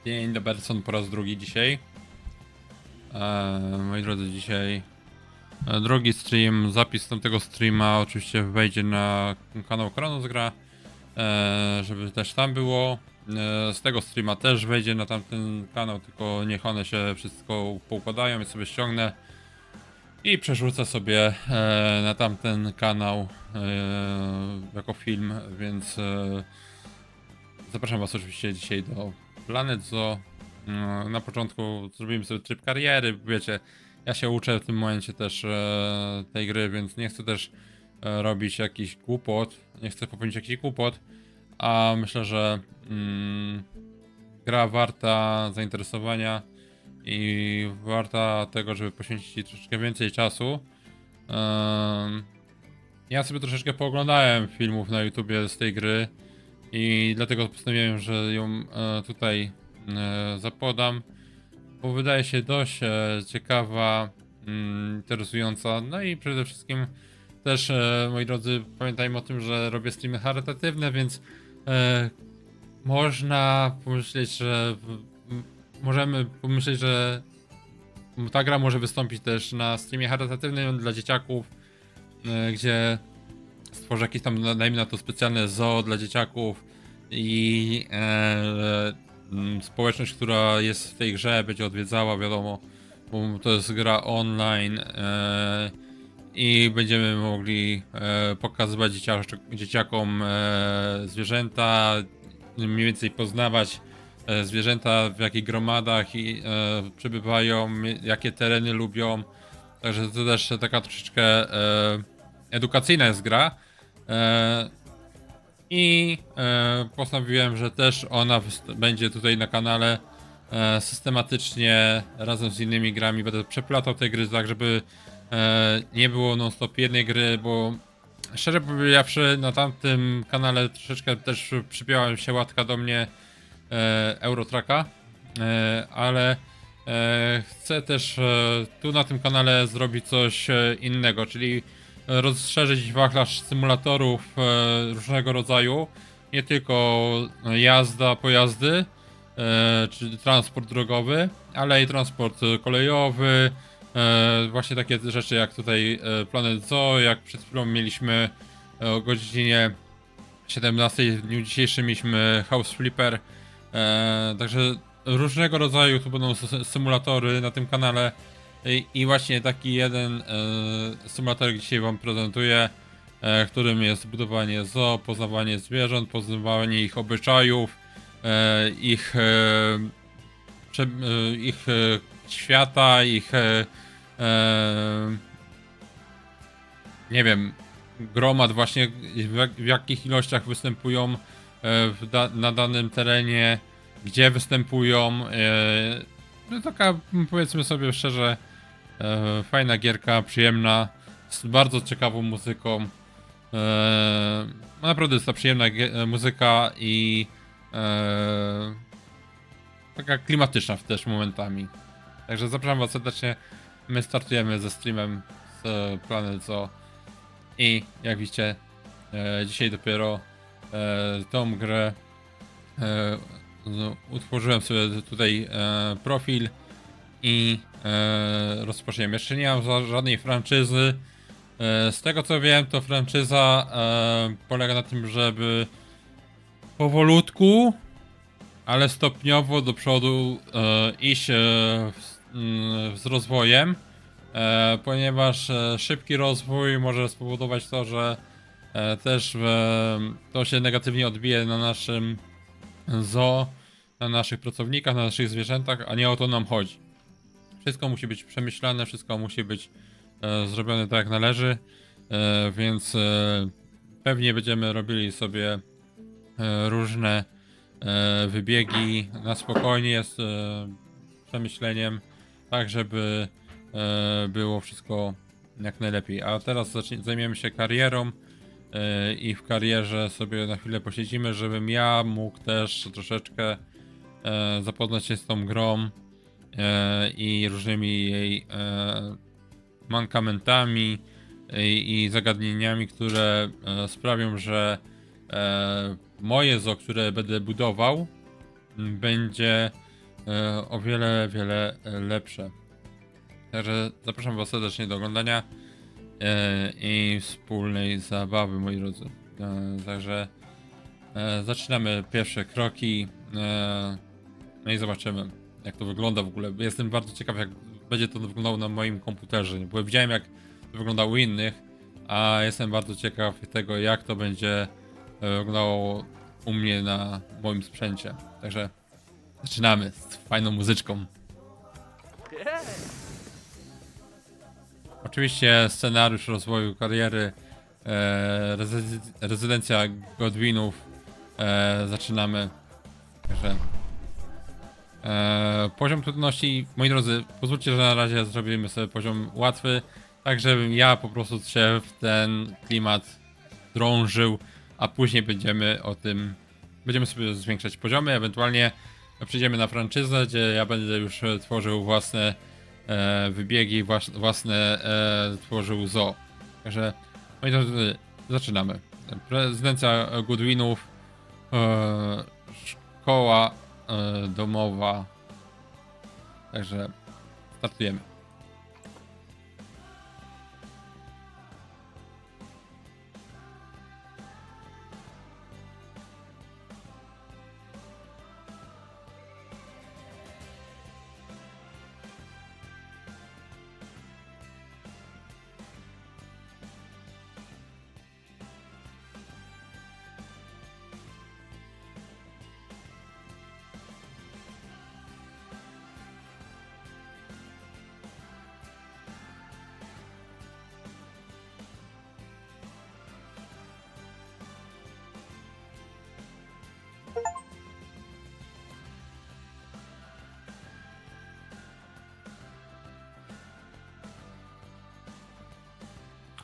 Dzień dobry, po raz drugi dzisiaj. Moi drodzy, dzisiaj drugi stream. Zapis tamtego streama oczywiście wejdzie na kanał Gra, żeby też tam było. Z tego streama też wejdzie na tamten kanał, tylko niech one się wszystko poukładają i sobie ściągnę i przerzucę sobie na tamten kanał jako film, więc zapraszam was oczywiście dzisiaj do Planet Zoo. Na początku zrobimy sobie tryb kariery, wiecie, ja się uczę w tym momencie też tej gry, więc nie chcę też robić jakiś głupot, nie chcę popełnić jakiś głupot, a myślę, że gra warta zainteresowania i warta tego, żeby poświęcić jej troszeczkę więcej czasu. Ja sobie troszeczkę pooglądałem filmów na YouTubie z tej gry i dlatego postanowiłem, że ją tutaj zapodam, bo wydaje się dość ciekawa, interesująca. No i przede wszystkim też, moi drodzy, pamiętajmy o tym, że robię streamy charytatywne, więc można pomyśleć, że możemy pomyśleć, że ta gra może wystąpić też na streamie charytatywnym dla dzieciaków, gdzie stworzę jakieś tam, dajmy na to, specjalne zoo dla dzieciaków i społeczność, która jest w tej grze, będzie odwiedzała, wiadomo, bo to jest gra online i będziemy mogli pokazywać dzieciakom zwierzęta, mniej więcej poznawać zwierzęta, w jakich gromadach przebywają, jakie tereny lubią. Także to też taka troszeczkę edukacyjna jest gra. I postanowiłem, że też ona będzie tutaj na kanale systematycznie razem z innymi grami. Będę przeplatał te gry tak, żeby nie było non-stop jednej gry, bo szczerze powiedziawszy, na tamtym kanale troszeczkę też przypięła się łatka do mnie Eurotracka, ale chcę też tu na tym kanale zrobić coś innego, czyli rozszerzyć wachlarz symulatorów różnego rodzaju, nie tylko jazda, pojazdy, czy transport drogowy, ale i transport kolejowy, właśnie takie rzeczy jak tutaj Planet Zoo, jak przed chwilą mieliśmy o godzinie 17 w dniu dzisiejszym mieliśmy House Flipper, także różnego rodzaju tu będą symulatory na tym kanale. I właśnie taki jeden symulator dzisiaj wam prezentuję, którym jest budowanie zoo, poznawanie zwierząt, poznawanie ich obyczajów, ich świata, ich nie wiem, gromad właśnie, w jakich ilościach występują na danym terenie, gdzie występują. No taka, powiedzmy sobie szczerze, fajna gierka, przyjemna, z bardzo ciekawą muzyką. Naprawdę jest to przyjemna muzyka i taka klimatyczna też momentami. Także zapraszam was serdecznie. My startujemy ze streamem z Planet Zoo i jak widzicie, dzisiaj dopiero tą grę utworzyłem sobie tutaj profil i rozpoczniemy. Jeszcze nie mam żadnej franczyzy. Z tego co wiem, to franczyza polega na tym, żeby powolutku, ale stopniowo do przodu iść z rozwojem, ponieważ szybki rozwój może spowodować to, że też to się negatywnie odbije na naszym zoo, na naszych pracownikach, na naszych zwierzętach, a nie o to nam chodzi. Wszystko musi być przemyślane, wszystko musi być zrobione tak jak należy, więc pewnie będziemy robili sobie różne wybiegi na spokojnie, z przemyśleniem, tak żeby było wszystko jak najlepiej. A teraz zajmiemy się karierą i w karierze sobie na chwilę posiedzimy, żebym ja mógł też troszeczkę zapoznać się z tą grą i różnymi jej mankamentami i zagadnieniami, które sprawią, że moje zoo, które będę budował, będzie o wiele, wiele lepsze. Także zapraszam Was serdecznie do oglądania i wspólnej zabawy, moi drodzy. Także zaczynamy pierwsze kroki. No i zobaczymy, jak to wygląda w ogóle. Jestem bardzo ciekaw, jak będzie to wyglądało na moim komputerze, bo widziałem, jak to wyglądało u innych, a jestem bardzo ciekaw tego, jak to będzie wyglądało u mnie na moim sprzęcie. Także zaczynamy z fajną muzyczką. Oczywiście scenariusz rozwoju kariery, rezydencja Godwinów. Zaczynamy. Także poziom trudności, moi drodzy, pozwólcie, że na razie zrobimy sobie poziom łatwy, tak żebym ja po prostu się w ten klimat drążył, a później będziemy sobie zwiększać poziomy, ewentualnie przejdziemy na franczyzę, gdzie ja będę już tworzył własne wybiegi, własne tworzył zoo. Także, moi drodzy, zaczynamy. Prezydencja Godwinów, szkoła domowa. Także startujemy.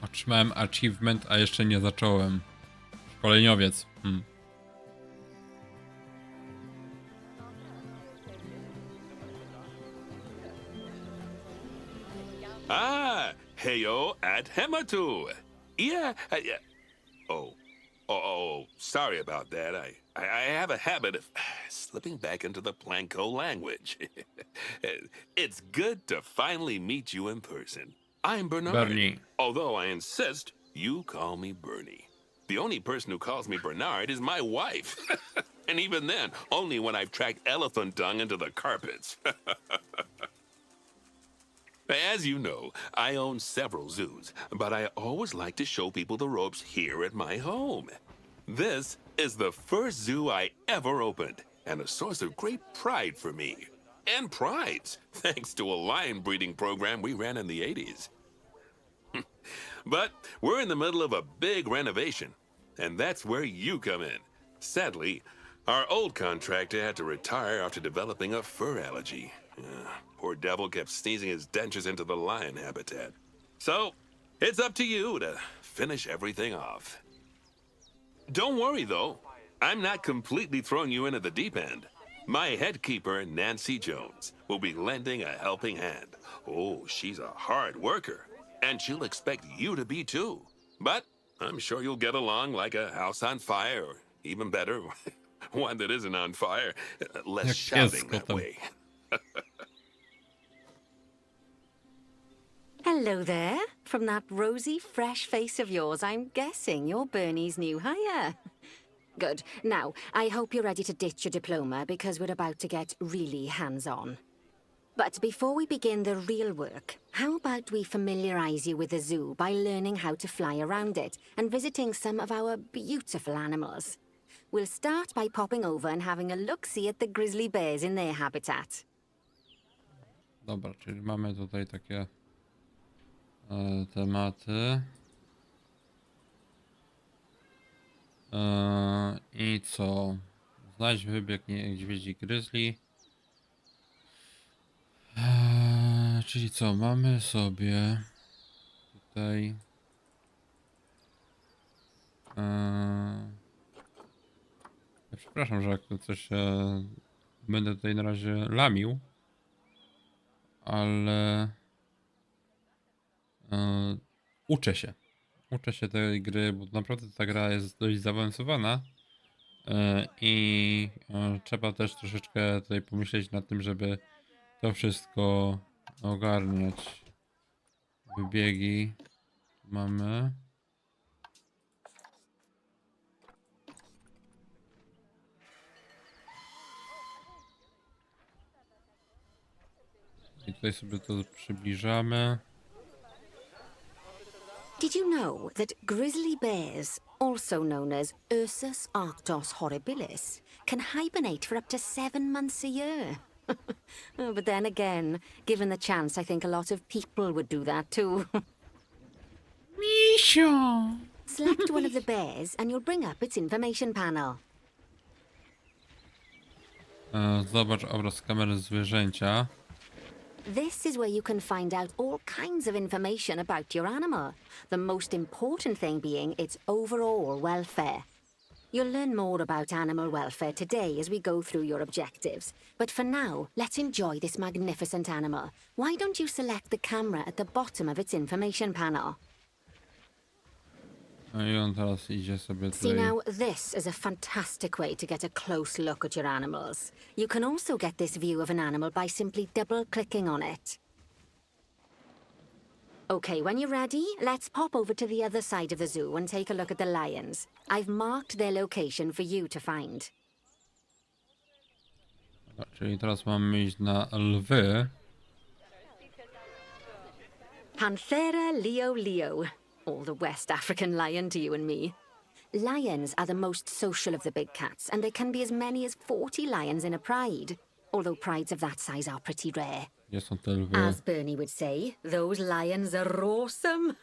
Otrzymałem achievement, a jeszcze nie zacząłem. Szkoleniowiec. Heyo at Hematu. Yeah. Sorry about that. I have a habit of slipping back into the Planko language. It's good to finally meet you in person. I'm Bernard. Bernie. Although I insist you call me Bernie. The only person who calls me Bernard is my wife. And even then, only when I've tracked elephant dung into the carpets. As you know, I own several zoos, but I always like to show people the ropes here at my home. This is the first zoo I ever opened, and a source of great pride for me. And prides, thanks to a lion breeding program we ran in the 80s. But we're in the middle of a big renovation, and that's where you come in. Sadly, our old contractor had to retire after developing a fur allergy. Poor devil kept sneezing his dentures into the lion habitat. So, it's up to you to finish everything off. Don't worry, though. I'm not completely throwing you in at the deep end. My head keeper, Nancy Jones, will be lending a helping hand. Oh, she's a hard worker, and she'll expect you to be too. But I'm sure you'll get along like a house on fire, or even better, one that isn't on fire. Less shouting that way. Hello there. From that rosy, fresh face of yours, I'm guessing you're Bernie's new hire. Good. Now, I hope you're ready to ditch your diploma because we're about to get really hands-on. But before we begin the real work, how about we familiarize you with the zoo by learning how to fly around it and visiting some of our beautiful animals? We'll start by popping over and having a look-see at the grizzly bears in their habitat. Dobra, czyli mamy tutaj takie tematy. I co? Znajdź wybieg niedźwiedzi grizzly. Czyli co? Mamy sobie tutaj ja przepraszam, że jak to coś będę tutaj na razie lamił, ale uczę się tej gry, bo naprawdę ta gra jest dość zaawansowana, Trzeba też troszeczkę tutaj pomyśleć nad tym, żeby to wszystko ogarniać. Wybiegi mamy. I tutaj sobie to przybliżamy. Did you know that grizzly bears, also known as Ursus arctos horribilis, can hibernate for up to 7 months a year? Oh, but then again, given the chance, I think a lot of people would do that too. Misio! Select one of the bears and you'll bring up its information panel. Zobacz obraz kamery zwierzęcia. This is where you can find out all kinds of information about your animal. The most important thing being its overall welfare. You'll learn more about animal welfare today as we go through your objectives. But for now, let's enjoy this magnificent animal. Why don't you select the camera at the bottom of its information panel? No i on teraz idzie sobie See tutaj. now, this is a fantastic way to get a close look at your animals. You can also get this view of an animal by simply double-clicking on it. Okay, when you're ready, let's pop over to the other side of the zoo and take a look at the lions. I've marked their location for you to find. Czyli teraz mamy iść na lwy. Panthera leo leo. All the West African lion to you and me. Lions are the most social of the big cats, and there can be as many as 40 lions in a pride. Although prides of that size are pretty rare. Gdzie są te lwy? As Bernie would say, those lions are awesome.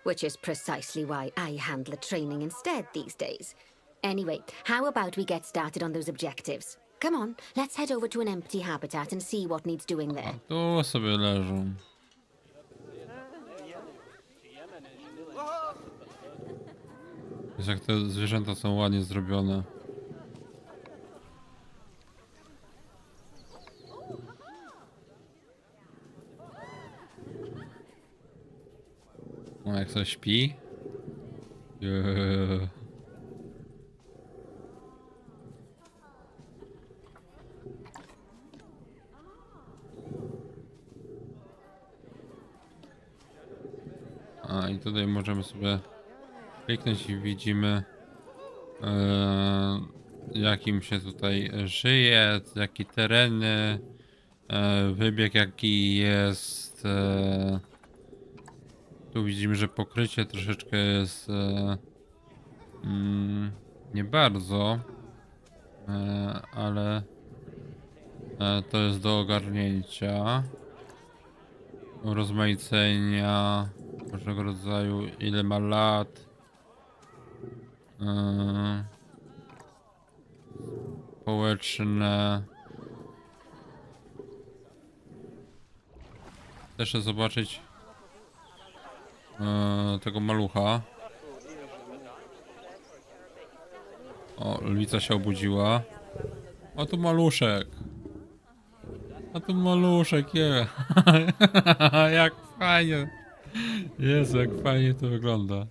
Which is precisely why I handle the training instead these days. Anyway, how about we get started on those objectives? Come on, let's head over to an empty habitat and see what needs doing there. Tu sobie leżą. Jest jak te zwierzęta są ładnie zrobione. O, jak coś śpi. Yeah. A i tutaj możemy sobie kliknąć i widzimy jakim się tutaj żyje, jakie tereny, wybieg jaki jest. Tu widzimy, że pokrycie troszeczkę jest nie bardzo, ale to jest do ogarnięcia. Urozmaicenia różnego rodzaju, ile ma lat, społeczne. Też chcę zobaczyć tego malucha. O, lwica się obudziła. A tu maluszek. A tu maluszek, je. Jak fajnie. Jezu, jak fajnie to wygląda.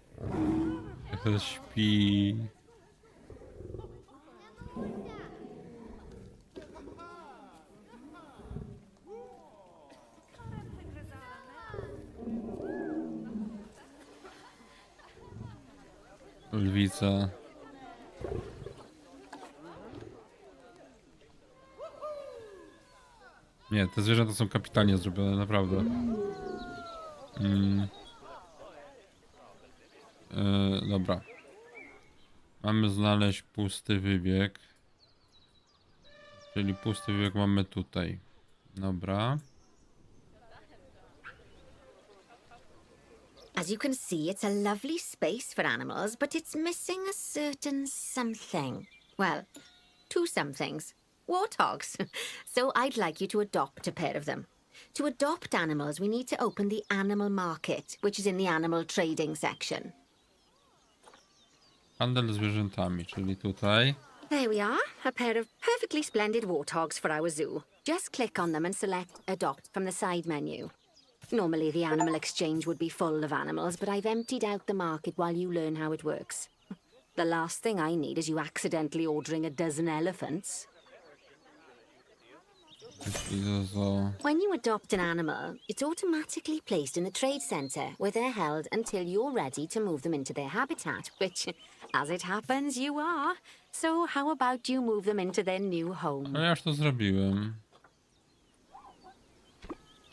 Jak to śpi. Lwica. Nie, te zwierzęta są kapitalnie zrobione, naprawdę. Dobra. Mamy znaleźć pusty wybieg. Czyli pusty wybieg mamy tutaj. Dobra. As you can see, it's a lovely space for animals, but it's missing a certain something. Well, two somethings. Warthogs. So I'd like you to adopt a pair of them. To adopt animals, we need to open the animal market, which is in the animal trading section. Handel zwierzętami, czyli tutaj. There we are, a pair of perfectly splendid warthogs for our zoo. Just click on them and select Adopt from the side menu. Normally the animal exchange would be full of animals, but I've emptied out the market while you learn how it works. The last thing I need is you accidentally ordering a dozen elephants. When you adopt an animal, it's automatically placed in the trade centre, where they're held until you're ready to move them into their habitat, which, as it happens, you are. So how about you move them into their new home? Ale ja już to zrobiłem.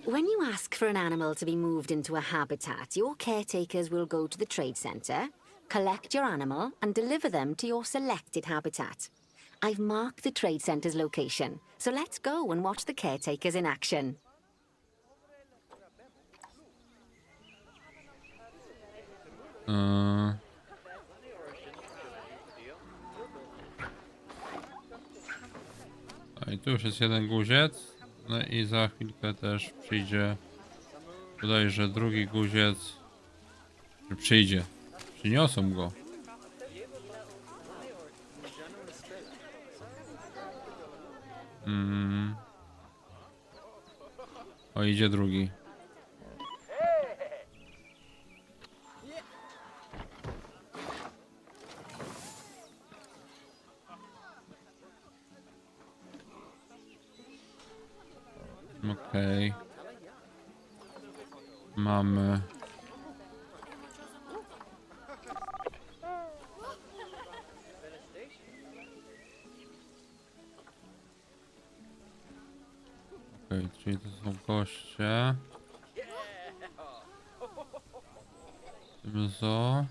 When you ask for an animal to be moved into a habitat, your caretakers will go to the trade centre, collect your animal, and deliver them to your selected habitat. I've marked the trade centre's location, so let's go and watch the caretakers in action. I tu już jest jeden guziec. No i za chwilkę też przyjdzie. Bodajże drugi guziec. Przyjdzie. Przyniosą go. O, idzie drugi. Okej. Mamy. Okej, czyli to są goście. Zoo.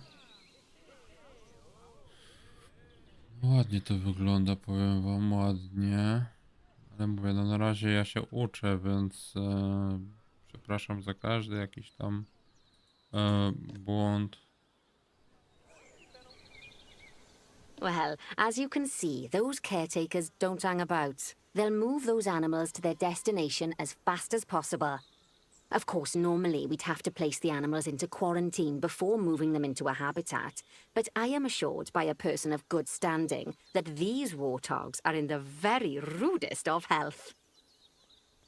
Ładnie to wygląda, powiem wam, ładnie. Ale mówię, no na razie ja się uczę, więc przepraszam za każdy jakiś tam błąd. Well, as you can see, those caretakers don't hang about. They'll move those animals to their destination as fast as possible. Of course, normally we'd have to place the animals into quarantine before moving them into a habitat, but I am assured by a person of good standing that these warthogs are in the very rudest of health.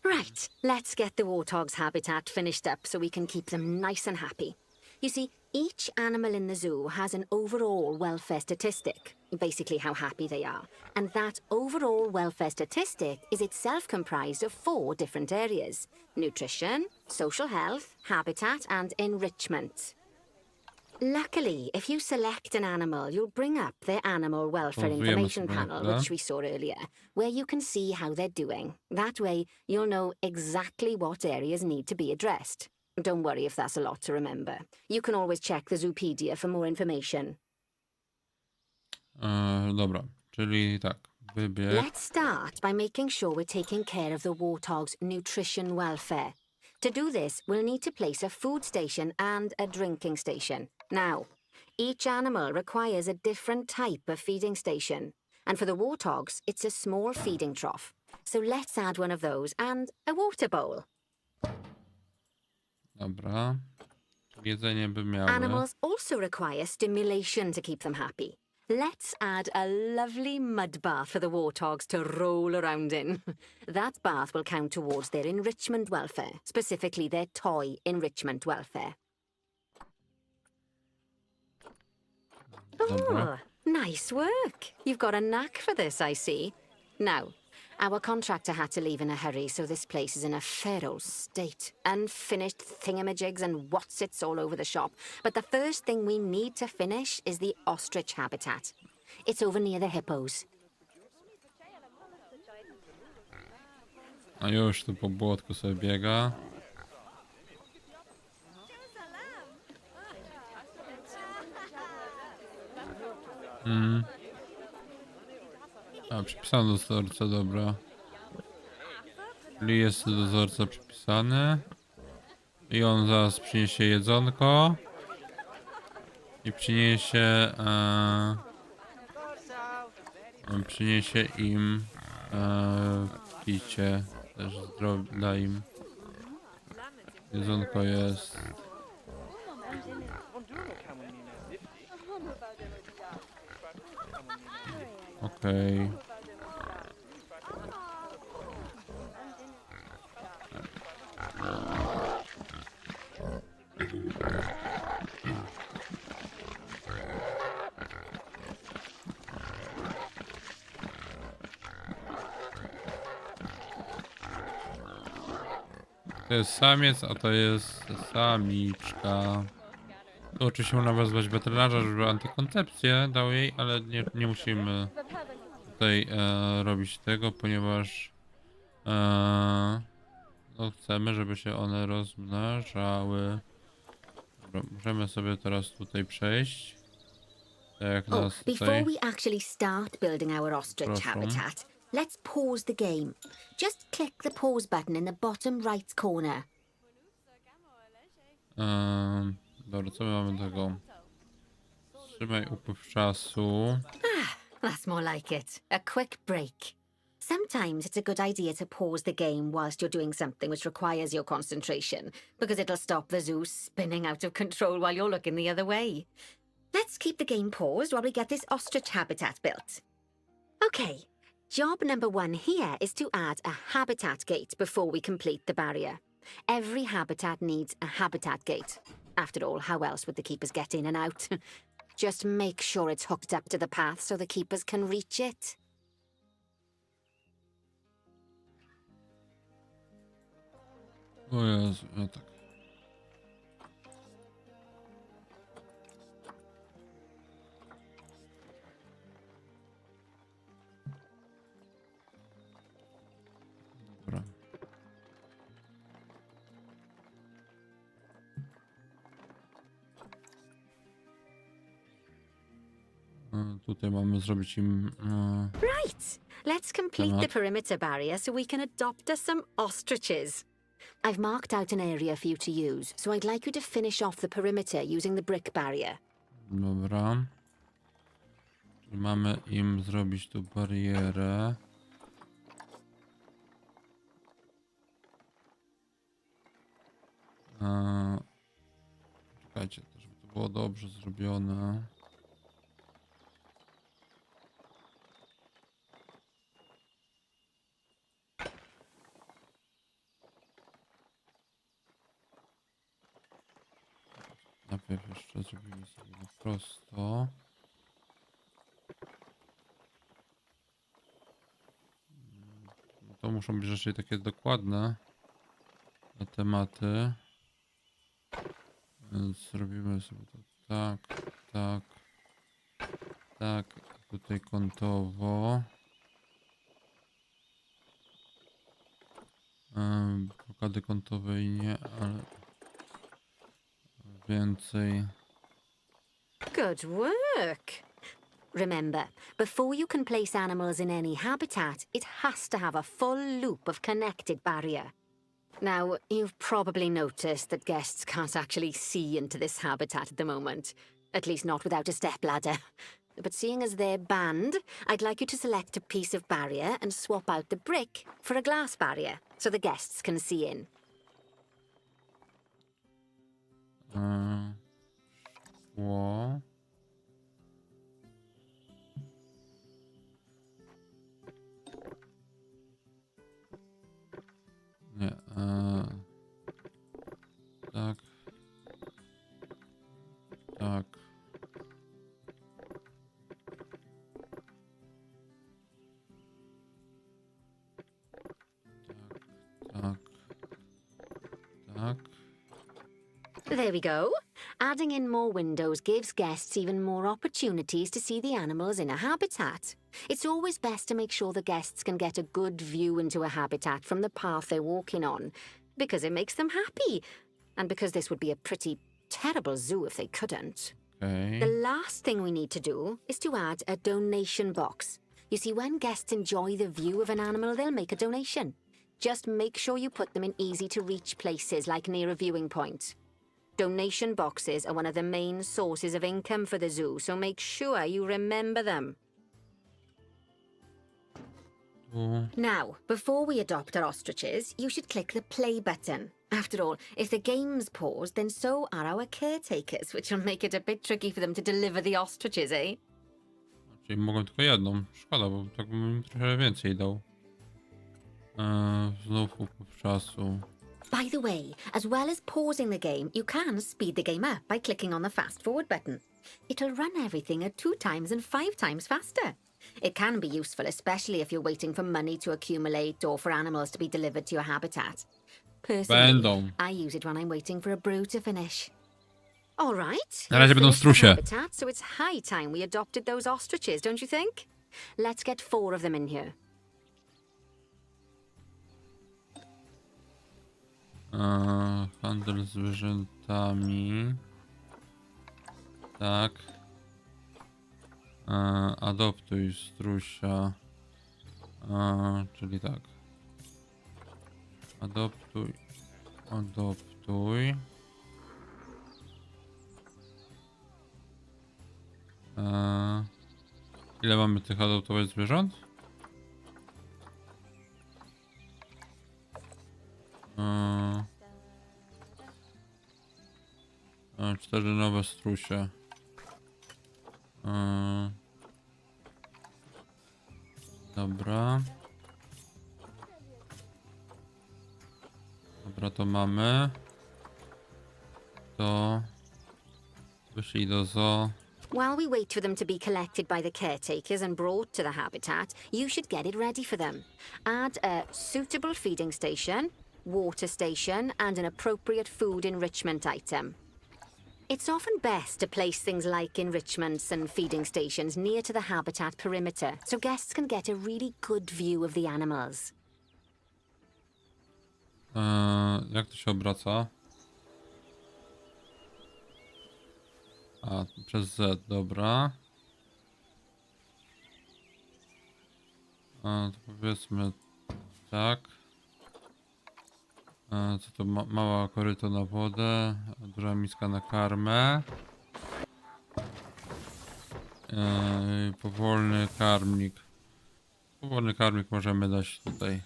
Right, let's get the warthog's habitat finished up so we can keep them nice and happy. You see, each animal in the zoo has an overall welfare statistic, basically how happy they are, and that overall welfare statistic is itself comprised of 4 different areas: nutrition, social health, habitat, and enrichment. Luckily, if you select an animal, you'll bring up their animal welfare information panel, which we saw earlier, where you can see how they're doing. That way, you'll know exactly what areas need to be addressed. Don't worry if that's a lot to remember. You can always check the Zoopedia for more information. Dobra, czyli tak, wybieg. Let's start by making sure we're taking care of the warthog's nutrition welfare. To do this, we'll need to place a food station and a drinking station. Now, each animal requires a different type of feeding station. And for the warthogs, it's a small feeding trough. So let's add one of those and a water bowl. Dobra. Jedzenie by miały. Animals also require stimulation to keep them happy. Let's add a lovely mud bath for the warthogs to roll around in. That bath will count towards their enrichment welfare, specifically their toy enrichment welfare. Oh, nice work. You've got a knack for this, I see. Now, our contractor had to leave in a hurry, so this place is in a fair old state. Unfinished thingamajigs and whatsits all over the shop. But the first thing we need to finish is the ostrich habitat. It's over near the hippos. A już tu po błotku sobie biega. A, przypisano do dozorca, dobra. Czyli jest dozorca przypisany. I on zaraz przyniesie jedzonko. I przyniesie... przyniesie im... picie. Też da im. Jedzonko jest. Okej. To jest samiec, a to jest samiczka. To oczywiście można wezwać weterynarza, żeby antykoncepcję dał jej, ale nie musimy tutaj robić tego, ponieważ no chcemy, żeby się one rozmnażały. Dobra, możemy sobie teraz tutaj przejść. Tak jak nas before tutaj... we actually start building our ostrich Proszę. habitat, let's pause the game. Just click the pause button in the bottom right corner. Dobra, co my mamy tego? Trzymaj upływ czasu. That's more like it. A quick break. Sometimes it's a good idea to pause the game whilst you're doing something which requires your concentration, because it'll stop the zoo spinning out of control while you're looking the other way. Let's keep the game paused while we get this ostrich habitat built. Okay, job number 1 here is to add a habitat gate before we complete the barrier. Every habitat needs a habitat gate. After all, how else would the keepers get in and out? Just make sure it's hooked up to the path so the keepers can reach it. O Jezu, no tak. Dobra. Tutaj mamy zrobić im... Right, let's complete the perimeter barrier so we can adopt us some ostriches. I've marked out an area for you to use, so I'd like you to finish off the perimeter using the brick barrier. Dobra. I mamy im zrobić tu barierę. Czekajcie, żeby to było dobrze zrobione. Najpierw jeszcze zrobimy sobie na prosto. To muszą być rzeczy takie dokładne na tematy. Więc zrobimy sobie to tak, tak, tak. Tutaj kątowo. Blokady kątowej nie, ale więcej. Good work! Remember, before you can place animals in any habitat, it has to have a full loop of connected barrier. Now, you've probably noticed that guests can't actually see into this habitat at the moment. At least not without a stepladder. But seeing as they're banned, I'd like you to select a piece of barrier and swap out the brick for a glass barrier, so the guests can see in. Szkło. Nie, tak. Tak. Tak. Tak. There we go. Adding in more windows gives guests even more opportunities to see the animals in a habitat. It's always best to make sure the guests can get a good view into a habitat from the path they're walking on, because it makes them happy, and because this would be a pretty terrible zoo if they couldn't. Okay. The last thing we need to do is to add a donation box. You see, when guests enjoy the view of an animal, they'll make a donation. Just make sure you put them in easy-to-reach places, like near a viewing point. Donation boxes are one of the main sources of income for the zoo, so make sure you remember them. Now, before we adopt our ostriches, you should click the play button. After all, if the game's paused, then so are our caretakers, which will make it a bit tricky for them to deliver the ostriches, eh? Czyli mogłem tylko jedną. Szkoda, bo tak bym im trochę więcej dał. Znów upływ czasu. By the way, as well as pausing the game, you can speed the game up by clicking on the fast forward button. It'll run everything at 2 times and 5 times faster. It can be useful, especially if you're waiting for money to accumulate or for animals to be delivered to your habitat. Personally, Będą. I use it when I'm waiting for a brew to finish. All right. Na razie we've będą finished the strusie. habitat, so it's high time we adopted those ostriches, don't you think? Let's get 4 of them in here. Handel zwierzętami. Tak. Adoptuj strusia. Czyli tak. Adoptuj. Adoptuj. Ile mamy tych adoptować zwierząt? 4 nowe strusie. Dobra. Dobra, to mamy. To wyszli do zoo. While we wait for them to be collected by the caretakers and brought to the habitat, you should get it ready for them. Add a suitable feeding station, water station, and an appropriate food enrichment item. It's often best to place things like enrichments and feeding stations near to the habitat perimeter, so guests can get a really good view of the animals. Jak to się obraca? Przez Z, dobra. To powiedzmy tak. Co to mała koryto na wodę, duża miska na karmę. Powolny karmnik. Powolny karmnik możemy dać tutaj.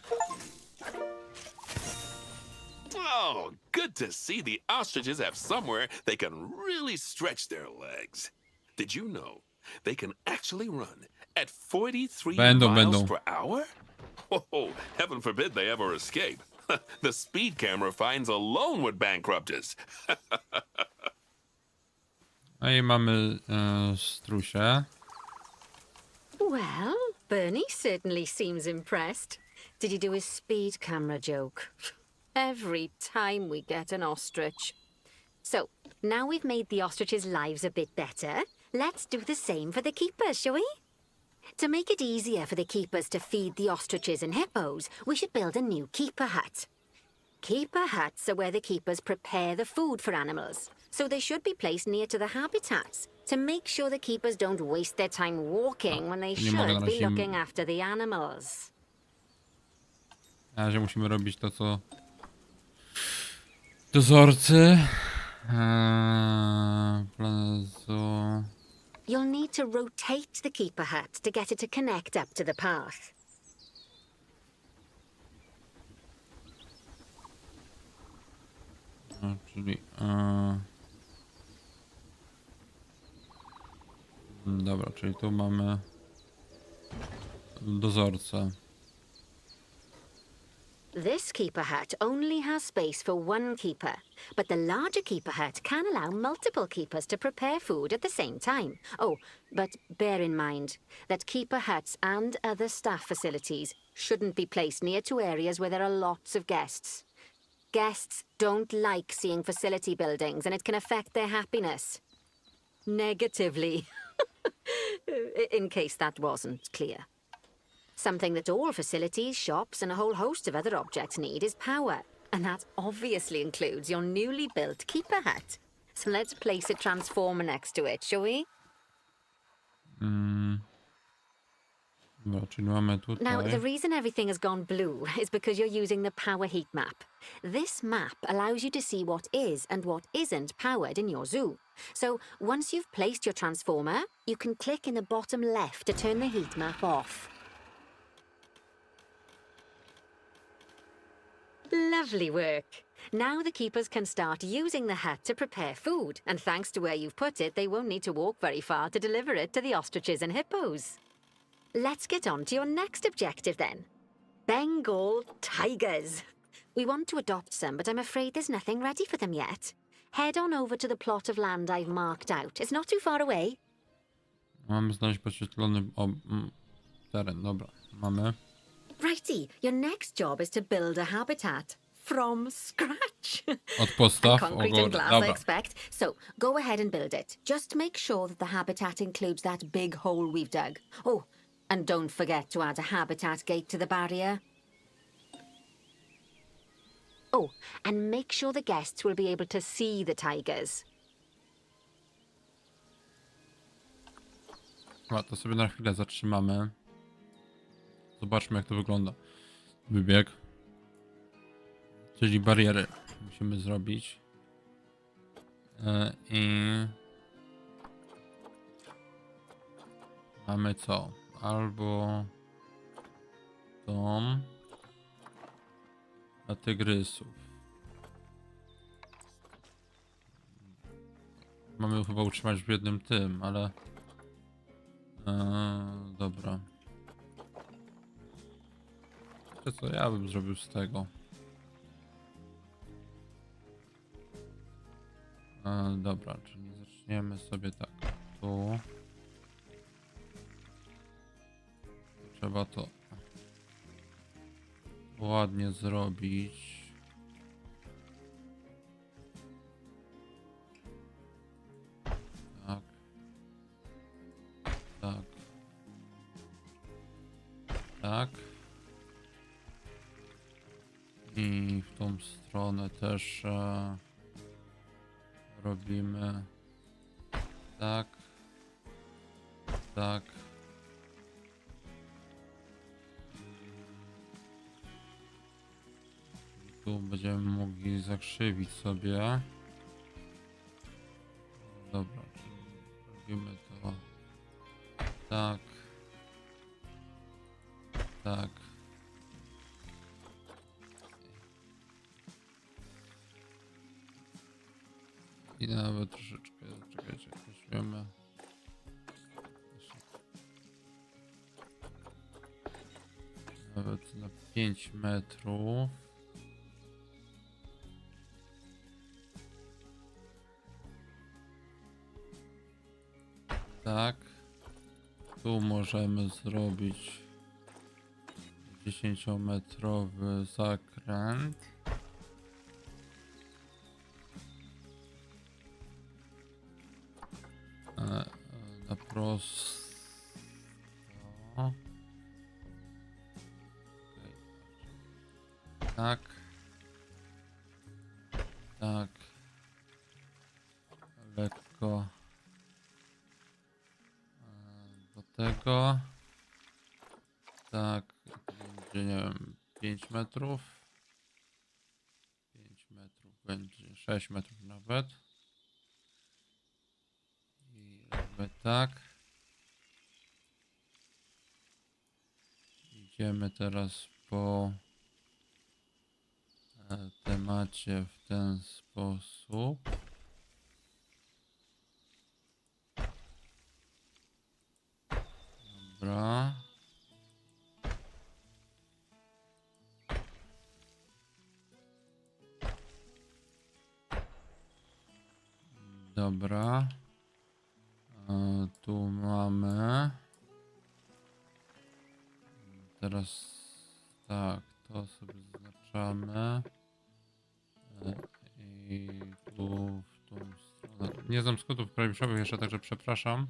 Oh, good to see the ostriches have somewhere they can really stretch their legs. Did you know they can actually run at 43 miles per hour? Oh, heaven forbid they ever escape. The speed camera fines alone would bankrupt us. No i mamy strusie. Well, Bernie certainly seems impressed. Did you do his speed camera joke? Every time we get an ostrich. So, now we've made the ostriches' lives a bit better, let's do the same for the keepers, shall we? To make it easier for the keepers to feed the ostriches and hippos, we should build a new keeper hut. Keeper huts are where the keepers prepare the food for animals, so they should be placed near to the habitats to make sure the keepers don't waste their time walking when they should be looking after the animals. Na razie musimy robić to, co dozorcy. Planet Zoo. You'll need to rotate the keeper hut to get it to connect up to the path. Czyli dobra, czyli tu mamy dozorcę. This keeper hut only has space for 1 keeper, but the larger keeper hut can allow multiple keepers to prepare food at the same time. Oh, but bear in mind that keeper huts and other staff facilities shouldn't be placed near to areas where there are lots of guests. Guests don't like seeing facility buildings, and it can affect their happiness. Negatively. In case that wasn't clear. Something that all facilities, shops, and a whole host of other objects need is power. And that obviously includes your newly built keeper hut. So let's place a transformer next to it, shall we? No, czyli mamy tutaj. Now, the reason everything has gone blue is because you're using the power heat map. This map allows you to see what is and what isn't powered in your zoo. So, once you've placed your transformer, you can click in the bottom left to turn the heat map off. Lovely work. Now the keepers can start using the hut to prepare food, and thanks to where you've put it, they won't need to walk very far to deliver it to the ostriches and hippos. Let's get on to your next objective then. Bengal tigers. We want to adopt some, but I'm afraid there's nothing ready for them yet. Head on over to the plot of land I've marked out. It's not too far away. Mamy znaleźć podświetlony teren. Dobra, mamy. Righty, your next job is to build a habitat. from scratch. Od podstaw. Concrete and glass, I Dobra. expect. So, go ahead and build it. Just make sure that the habitat includes that big hole we've dug. Oh, and don't forget to add a habitat gate to the barrier. Oh, and make sure the guests will be able to see the tigers. Dobra, to sobie na chwilę zatrzymamy. Zobaczmy, jak to wygląda. Wybieg. Czyli bariery musimy zrobić. I mamy co? Albo dom dla tygrysów. Mamy chyba utrzymać w jednym tym, ale dobra. To co ja bym zrobił z tego? Dobra, czyli zaczniemy sobie tak. Tu. Trzeba to ładnie zrobić. Tak. Tak. Tak. I w tą stronę też robimy tak. Tak. Tu będziemy mogli zakrzywić sobie. Dobra, czyli robimy to tak. Tak. I nawet troszeczkę, czekajcie, weźmiemy. Nawet na 5 metrów. Tak. Tu możemy zrobić 10-metrowy zakręt. Na prosto. Okay. Tak. Tak. Lekko. Do tego. Tak. Będzie, nie wiem, 5 metrów. 5 metrów będzie 6 metrów nawet. I robimy tak. Idziemy teraz po temacie w ten sposób. Dobra. Dobra. Tu mamy. Teraz tak, to sobie zaznaczamy. I tu w tą stronę. Nie znam skrótów klawiszowych jeszcze, także przepraszam.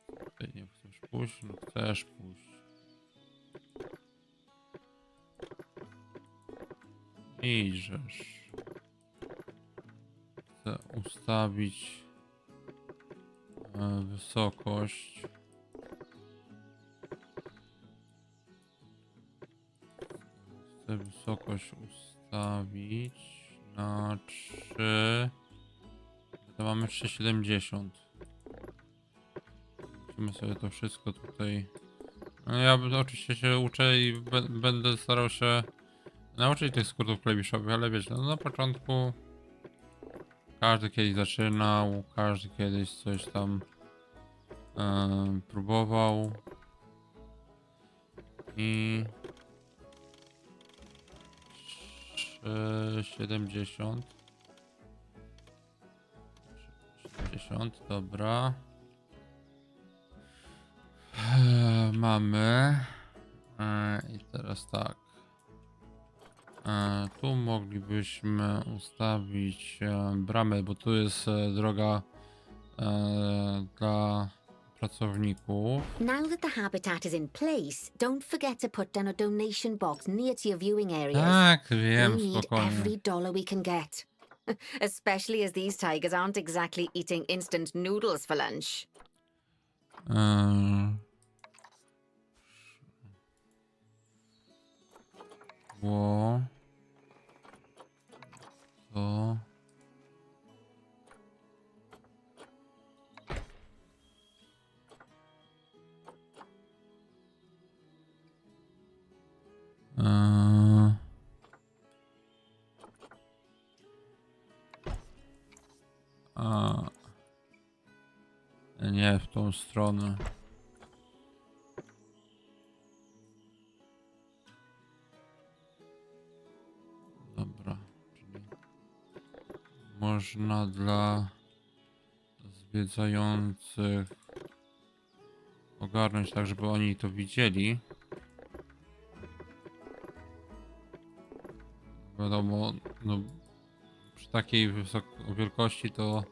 Tutaj nie chcesz pójść, no chcesz pójść. Idziesz. Chcę ustawić wysokość. Chcę wysokość ustawić na 3. To mamy 3,70. Musimy sobie to wszystko tutaj. No ja oczywiście się uczę i będę starał się nauczyć tych skrótów klawiszowych, ale wiecie, no na początku każdy kiedyś zaczynał, każdy kiedyś coś tam próbował i 70, dobra. Mamy I teraz tak. Tu moglibyśmy ustawić bramę, bo tu jest droga dla pracowników. Now that the habitat is in place, don't forget to put down a donation box near to your viewing areas. Tak, We wiem, need spokojnie. every dollar we can get. Especially as these tigers aren't exactly eating instant noodles for lunch. Było to nie w tą stronę. Dobra, czyli można dla zwiedzających ogarnąć tak, żeby oni to widzieli. Wiadomo, no przy takiej wielkości to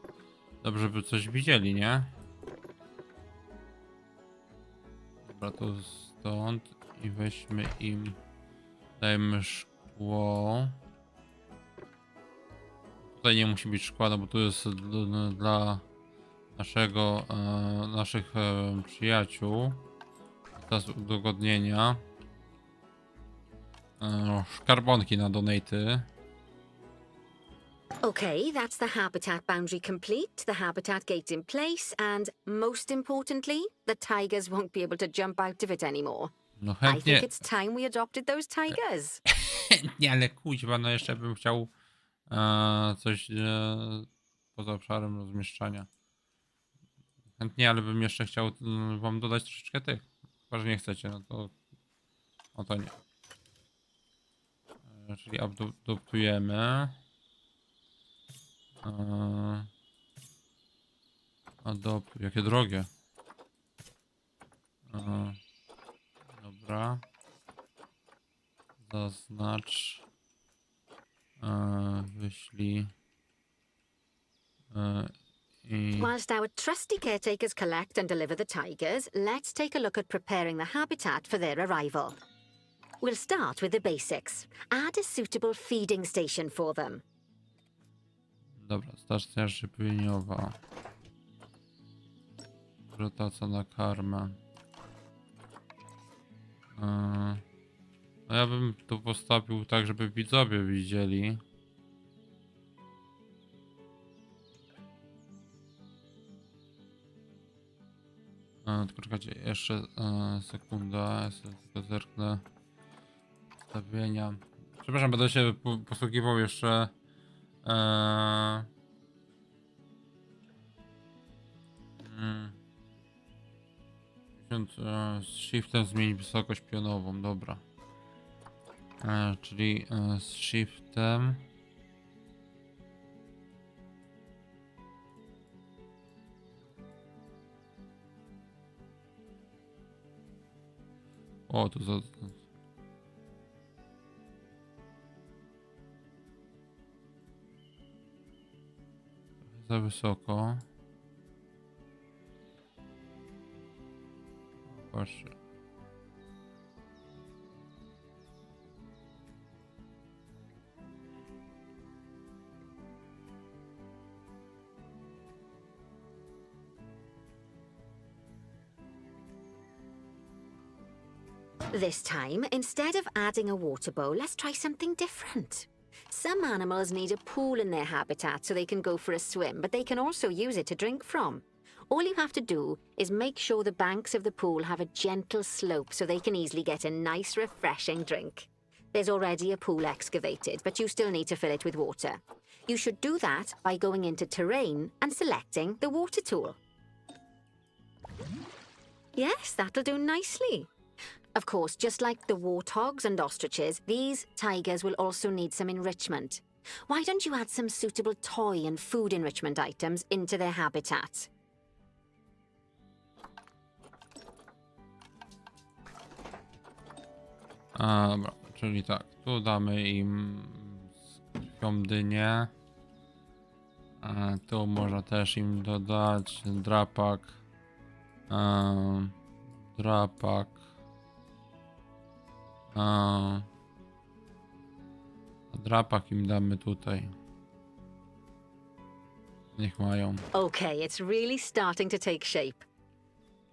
dobrze by coś widzieli, nie? Dobra, to stąd i weźmy im, dajmy szkło. Tutaj nie musi być szkła, no bo tu jest dla naszych przyjaciół. Teraz udogodnienia. Szkarbonki na donaty. Okay, that's the habitat boundary complete, the habitat gate in place, and most importantly, the tigers won't be able to jump out of it anymore. No I chętnie, think it's time we adopted those tigers. chętnie, ale kuźwa, no jeszcze bym chciał coś poza obszarem rozmieszczania. Chętnie, ale bym jeszcze chciał wam dodać troszeczkę tych. Chyba, że nie chcecie, no to o to nie. Czyli adoptujemy. Adoptuj, jakie drogie. Dobra. Zaznacz. Wyślij. Whilst our trusty caretakers collect and deliver the tigers, let's take a look at preparing the habitat for their arrival. We'll start with the basics. Add a suitable feeding station for them. Dobra, stacja żywieniowa. Rotacja na karmę. No ja bym to postawił tak, żeby widzowie widzieli. Tylko czekajcie, jeszcze sekunda, ja sobie tylko zerknę ustawienia. Przepraszam, będę się posługiwał jeszcze z shiftem zmienić wysokość pionową, dobra. Czyli z shiftem o, tu za wysoko. Patrzcie. This time, instead of adding a water bowl, let's try something different. Some animals need a pool in their habitat so they can go for a swim, but they can also use it to drink from. All you have to do is make sure the banks of the pool have a gentle slope so they can easily get a nice, refreshing drink. There's already a pool excavated, but you still need to fill it with water. You should do that by going into terrain and selecting the water tool. Yes, that'll do nicely. Of course, just like the warthogs and ostriches, these tigers will also need some enrichment. Why don't you add some suitable toy and food enrichment items into their habitat? Dobra, czyli tak, tu damy im z krwią dynię. Tu można też im dodać drapak. Drapak. Drapak im damy tutaj. Niech mają. Okay, it's really starting to take shape.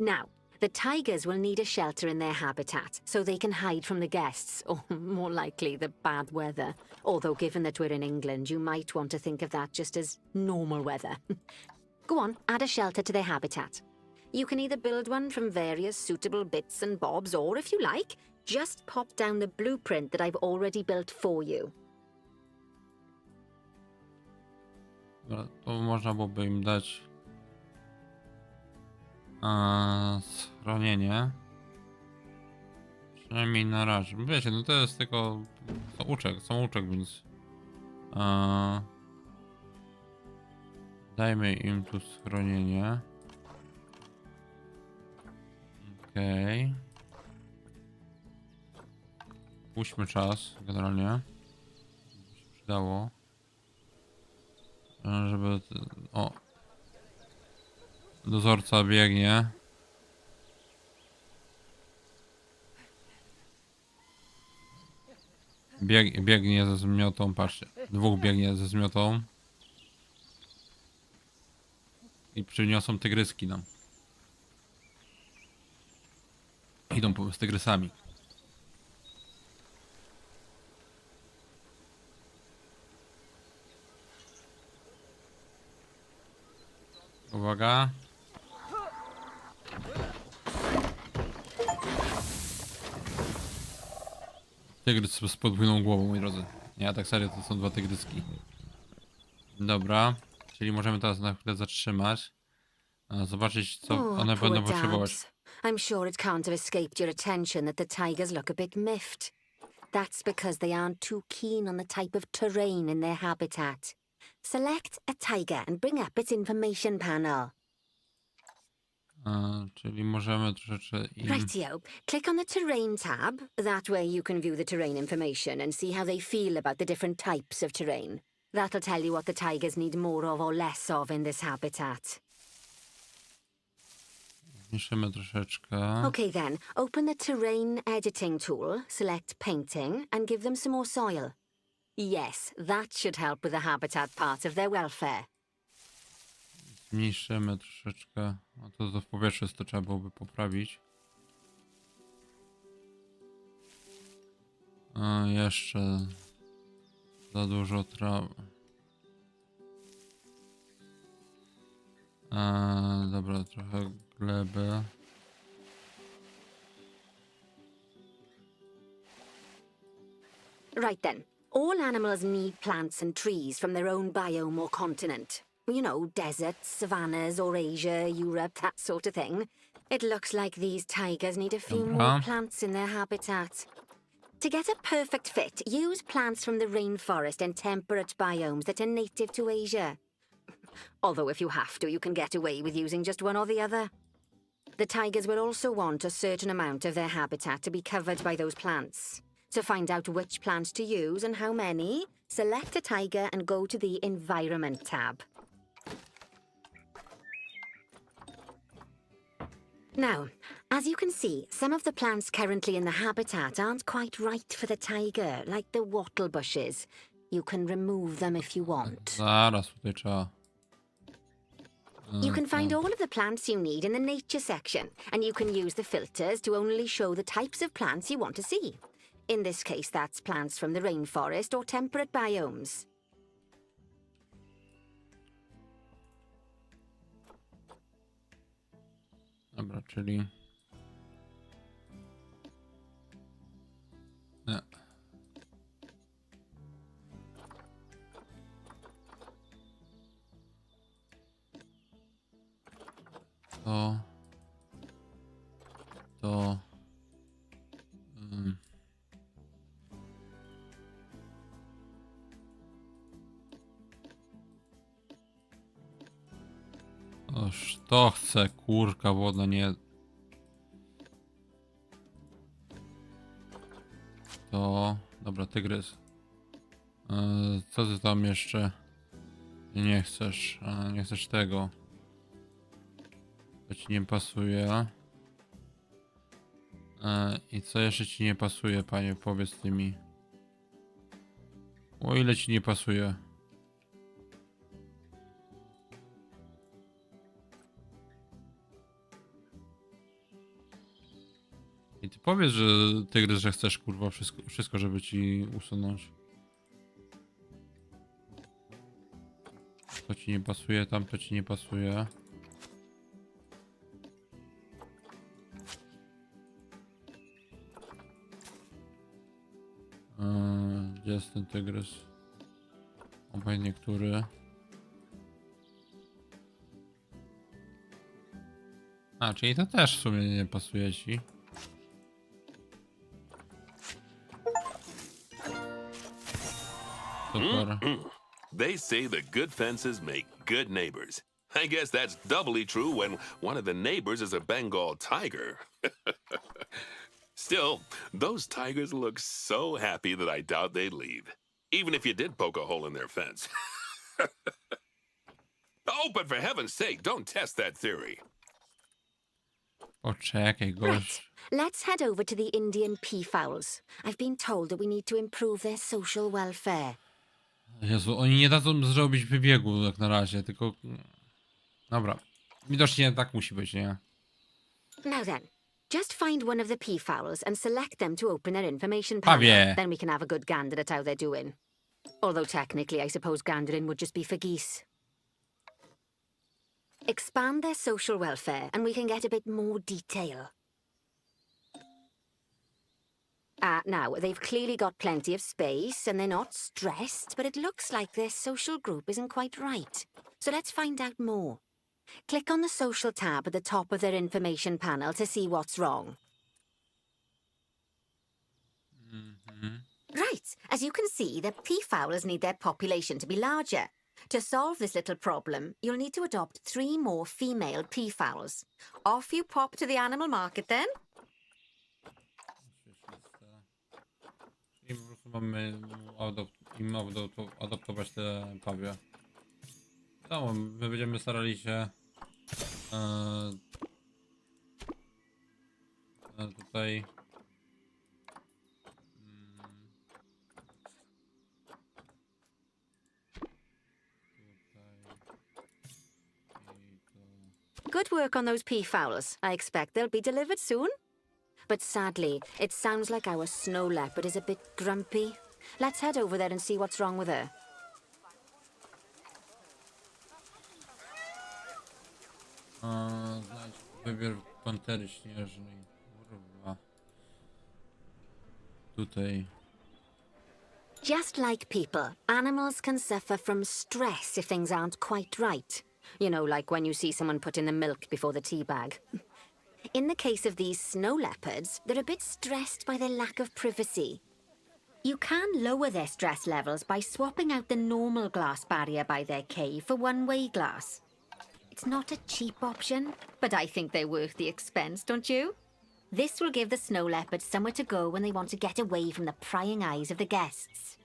Now, the tigers will need a shelter in their habitat so they can hide from the guests, or more likely, the bad weather. Although, given that we're in England, you might want to think of that just as normal weather. Go on, add a shelter to their habitat. You can either build one from various suitable bits and bobs, or if you like, just pop down the blueprint that I've already built for you. Dobra, tu można byłoby im dać schronienie. Przynajmniej na razie. Wiecie, no to jest tylko samouczek, więc dajmy im tu schronienie. Okej. Puśćmy czas, generalnie. By się przydało. Żeby... O! Dozorca biegnie. Biegnie ze zmiotą, patrzcie. Dwóch biegnie ze zmiotą. I przyniosą tygryski nam. Idą z tygrysami. Uwaga. Tygrys z podwójną głową, moi drodzy. Nie, tak serio, to są dwa tygryski. Dobra. Czyli możemy teraz na chwilę zatrzymać. Zobaczyć, co one poor będą potrzebować. dabs. I'm sure it can't have escaped your attention that the tigers look a bit miffed. That's because they aren't too keen on the type of terrain in their habitat. Select a tiger and bring up its information panel. Czyli możemy troszeczkę im... Rightio. Click on the terrain tab. That way you can view the terrain information and see how they feel about the different types of terrain. That'll tell you what the tigers need more of or less of in this habitat. Zmniejszymy troszeczkę. Okay then, open the terrain editing tool, select painting, and give them some more soil. Yes, that should help with the habitat part of their welfare. Zmniejszymy troszeczkę. A to w powietrzu jest, to trzeba byłoby poprawić. Jeszcze za dużo trawy. Dobra, trochę gleby. Right then, all animals need plants and trees from their own biome or continent. You know, deserts, savannas, Eurasia, Europe, that sort of thing. It looks like these tigers need a few more plants in their habitat. To get a perfect fit, use plants from the rainforest and temperate biomes that are native to Asia. Although if you have to, you can get away with using just one or the other. The tigers will also want a certain amount of their habitat to be covered by those plants. To find out which plants to use and how many, select a tiger and go to the Environment tab. Now, as you can see, some of the plants currently in the habitat aren't quite right for the tiger, like the wattle bushes. You can remove them if you want. Zaraz tutaj trzeba. You can find all of the plants you need in the nature section, and you can use the filters to only show the types of plants you want to see. In this case, that's plants from the rainforest or temperate biomes. Dobra, czyli... Nie. To... Oż to chce, kurka wodna, nie... Dobra, tygrys. Co ty tam jeszcze nie chcesz? Nie chcesz tego. To ci nie pasuje. I co jeszcze ci nie pasuje, panie? Powiedz ty mi. O ile ci nie pasuje? I ty powiedz, że tygrys, że chcesz kurwa wszystko żeby ci usunąć. To ci nie pasuje, tamto ci nie pasuje. Gdzie jest ten tygrys? Obojętnie który. Czyli to też w sumie nie pasuje ci. Super. They say that good fences make good neighbors. I guess that's doubly true when one of the neighbors is a Bengal tiger. Still, those tigers look so happy that I doubt they'd leave, even if you did poke a hole in their fence. Oh, but for heaven's sake, don't test that theory. Poczekaj, gość. Let's head over to the Indian peafowls. I've been told that we need to improve their social welfare. Jezu, oni nie dadzą zrobić wybiegu jak na razie, tylko... Dobra. Widocznie tak musi być, nie? Now then, just find one of the peafowls and select them to open their information panel. Pawie. Then we can have a good gander at how they're doing. Although technically I suppose gandering would just be for geese. Expand their social welfare and we can get a bit more detail. Now, they've clearly got plenty of space and they're not stressed, but it looks like their social group isn't quite right. So let's find out more. Click on the social tab at the top of their information panel to see what's wrong. Right, as you can see, the peafowls need their population to be larger. To solve this little problem, you'll need to adopt 3 more female peafowls. Off you pop to the animal market then. I po prostu mamy adoptować te pawie. No, my będziemy starali się tutaj Good work on those peafowls. I expect they'll be delivered soon. But sadly, it sounds like our snow leopard is a bit grumpy. Let's head over there and see what's wrong with her. Znajdź wybiór pantery śnieżnej. Kurwa. Tutaj. Just like people, animals can suffer from stress if things aren't quite right. You know, like when you see someone put in the milk before the tea bag. In the case of these snow leopards, they're a bit stressed by their lack of privacy. You can lower their stress levels by swapping out the normal glass barrier by their cave for one-way glass. It's not a cheap option, but I think they're worth the expense, don't you? This will give the snow leopards somewhere to go when they want to get away from the prying eyes of the guests.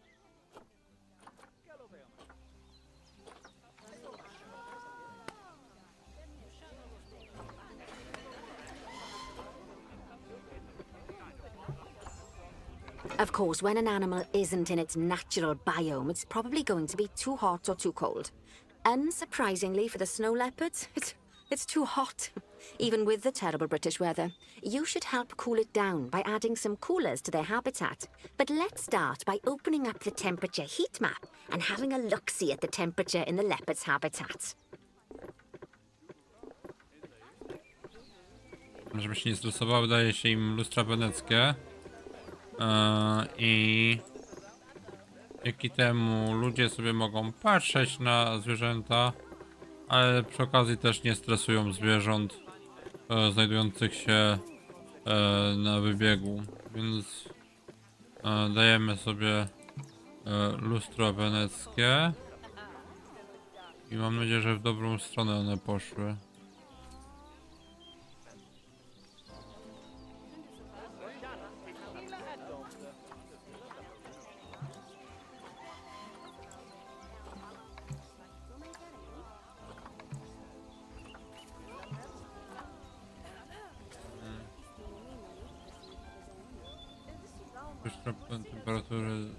Of course, when an animal isn't in its natural biome, it's probably going to be too hot or too cold. Unsurprisingly for the snow leopards, it's too hot, even with the terrible British weather. You should help cool it down by adding some coolers to their habitat. But let's start by opening up the temperature heat map and having a look-see at the temperature in the leopard's habitat. Żeby się nie stresowały, daje się im lustra weneckie. I dzięki temu ludzie sobie mogą patrzeć na zwierzęta, ale przy okazji też nie stresują zwierząt znajdujących się na wybiegu, więc dajemy sobie lustro weneckie i mam nadzieję, że w dobrą stronę one poszły. temperatury.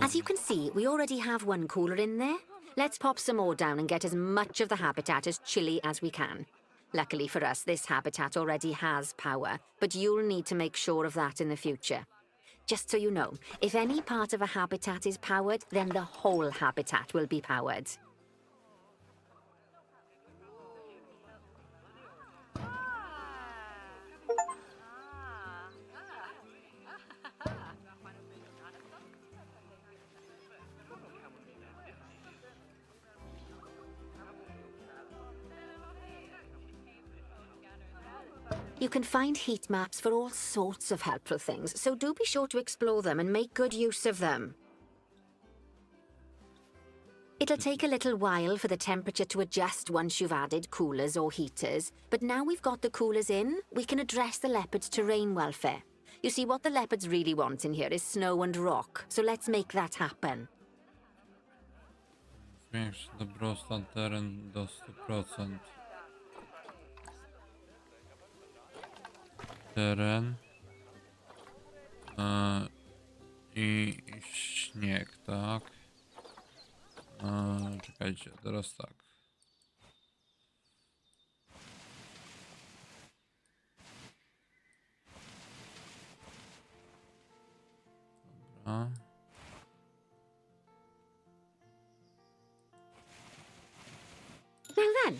As you can see, we already have one cooler in there. Let's pop some more down and get as much of the habitat as chilly as we can. Luckily for us, this habitat already has power, but you'll need to make sure of that in the future. Just so you know, if any part of a habitat is powered, then the whole habitat will be powered. You can find heat maps for all sorts of helpful things, so do be sure to explore them and make good use of them. It'll take a little while for the temperature to adjust once you've added coolers or heaters, but now we've got the coolers in, we can address the leopards' terrain welfare. You see, what the leopards really want in here is snow and rock, so let's make that happen. Zwiększ dobrostan teren do 100%. Teren i śnieg, tak? Czekajcie, teraz tak. Dobra. Now then,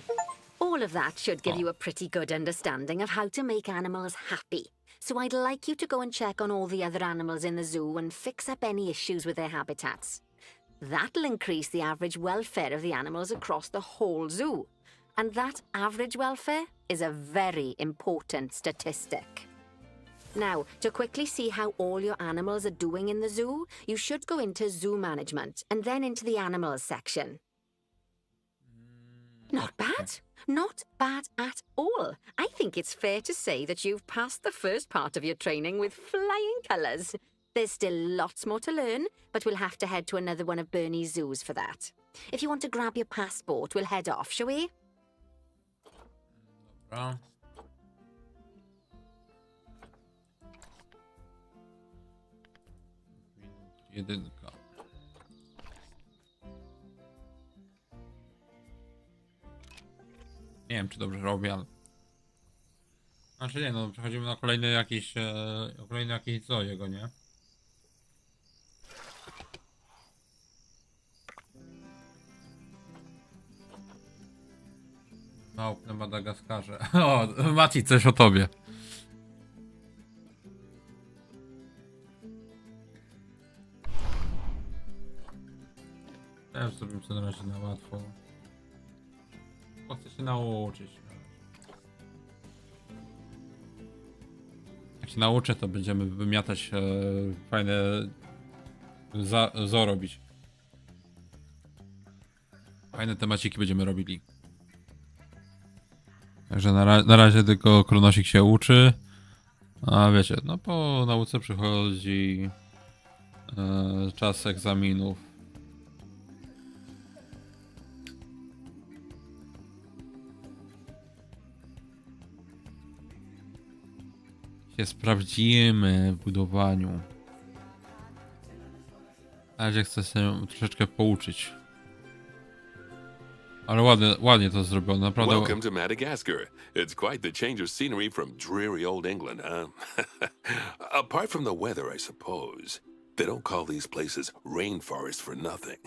all of that should give you a pretty good understanding of how to make animals happy. So I'd like you to go and check on all the other animals in the zoo and fix up any issues with their habitats. That'll increase the average welfare of the animals across the whole zoo. And that average welfare is a very important statistic. Now, to quickly see how all your animals are doing in the zoo, you should go into zoo management and then into the animals section. Not bad. Not bad at all. I think it's fair to say that you've passed the first part of your training with flying colours. There's still lots more to learn, but we'll have to head to another one of Bernie's zoos for that. If you want to grab your passport, we'll head off, shall we? Dobra. Jedynka. Nie wiem, czy dobrze robię, ale... Znaczy nie, no przechodzimy na kolejny jakiś... kolejny jakiś co jego, nie? Małp na Madagaskarze. O, Mati, coś o tobie. Też zrobimy sobie na razie na łatwo. Bo chcę się nauczyć. Jak się nauczę, to będziemy wymiatać fajne zoo robić. Fajne temaciki będziemy robili. Także na razie tylko Kronosik się uczy. A wiecie, no po nauce przychodzi czas egzaminów. Się sprawdzimy w budowaniu. Na razie chcę się troszeczkę pouczyć. Ale ładnie to zrobione, naprawdę. Welcome to Madagascar. It's quite the change of scenery from dreary old England, huh? Apart from the weather, I suppose. They don't call these places rainforests for nothing.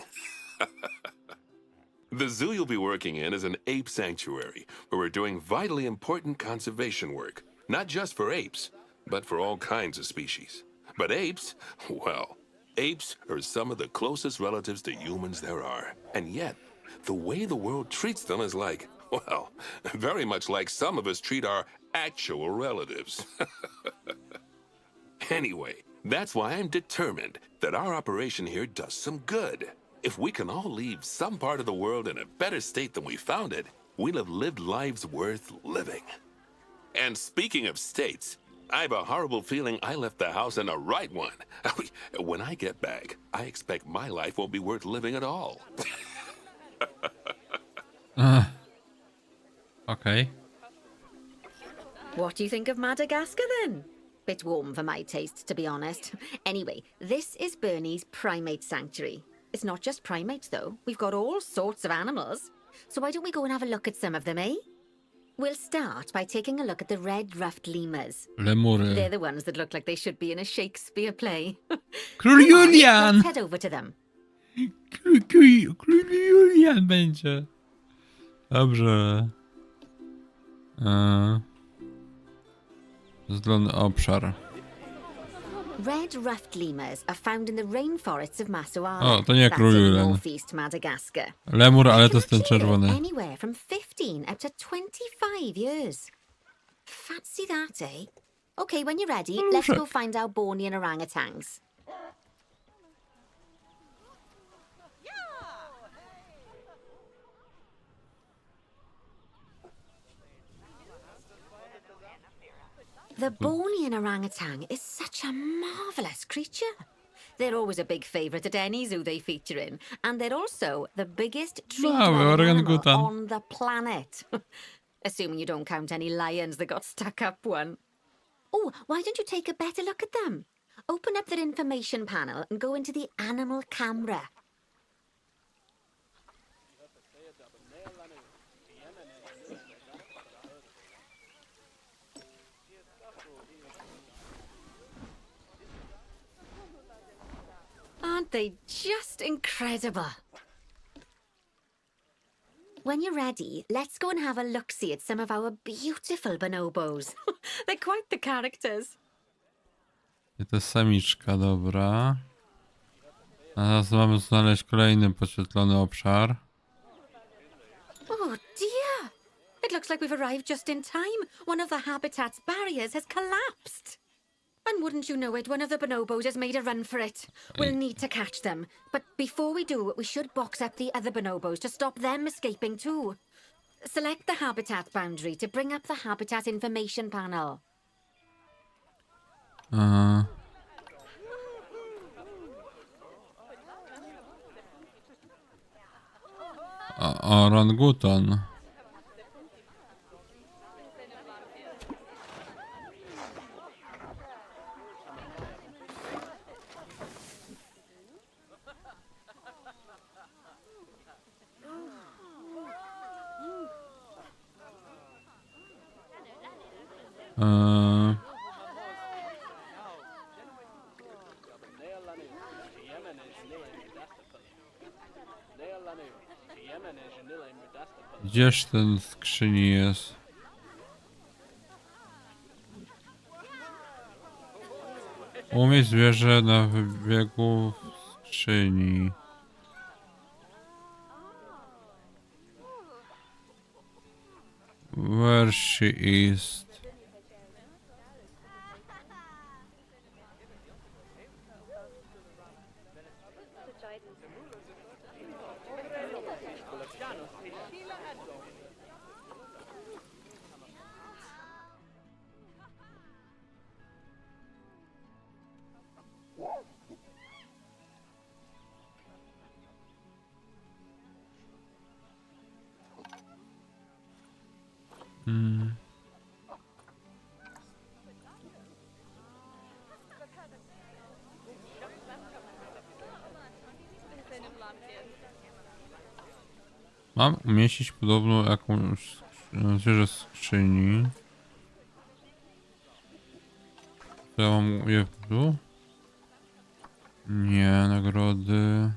The zoo you'll be working in is an ape sanctuary, where we're doing vitally important conservation work. Not just for apes, but for all kinds of species. But apes, well, apes are some of the closest relatives to humans there are. And yet, the way the world treats them is like, well, very much like some of us treat our actual relatives. Anyway, that's why I'm determined that our operation here does some good. If we can all leave some part of the world in a better state than we found it, we'll have lived lives worth living. And speaking of states, I have a horrible feeling I left the house in the right one. When I get back, I expect my life won't be worth living at all. Okej. What do you think of Madagascar then? Bit warm for my taste, to be honest. Anyway, this is Bernie's primate sanctuary. It's not just primates, though. We've got all sorts of animals. So why don't we go and have a look at some of them, eh? We'll start by taking a look at the red-ruffed lemurs. Lemury. They're the ones that look like they should be in a Shakespeare play. Król Come on, Julian! let's head over to them. Król Julian będzie. Dobrze. Zlony obszar. Red-ruffed lemurs are found in the rainforests of Massawa. O, to nie król That's in Julian. northeast Madagascar. Lemur, ale They to can jest ten actually live czerwony. anywhere from 15 up to 25 years. Fancy that, eh? Okay, when you're ready, let's go find our Bornean orangutans. The Bornean orangutan is such a marvelous creature. They're always a big favourite at any zoo they feature in, and they're also the biggest tree-dwelling animal orangutan. on the planet. Assuming you don't count any lions that got stuck up one. Oh, why don't you take a better look at them? Open up their information panel and go into the animal camera. Aren't they just incredible? When you're ready, let's go and have a look-see at some of our beautiful bonobos. They're quite the characters. I to jest samiczka, dobra. A teraz mamy znaleźć kolejny podświetlony obszar. Oh dear! It looks like we've arrived just in time. One of the habitat's barriers has collapsed. And wouldn't you know it, one of the bonobos has made a run for it. We'll need to catch them. But before we do, we should box up the other bonobos to stop them escaping too. Select the habitat boundary to bring up the habitat information panel. Orangutan. Gdzież ten skrzyni jest? Umieść zwierzę na wybiegu w skrzyni. Where she is? Mam umieścić podobną jakąś zwierzę w skrzyni. To ja mam je tu? Nie, nagrody.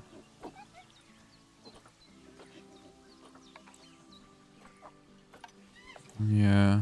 Nie.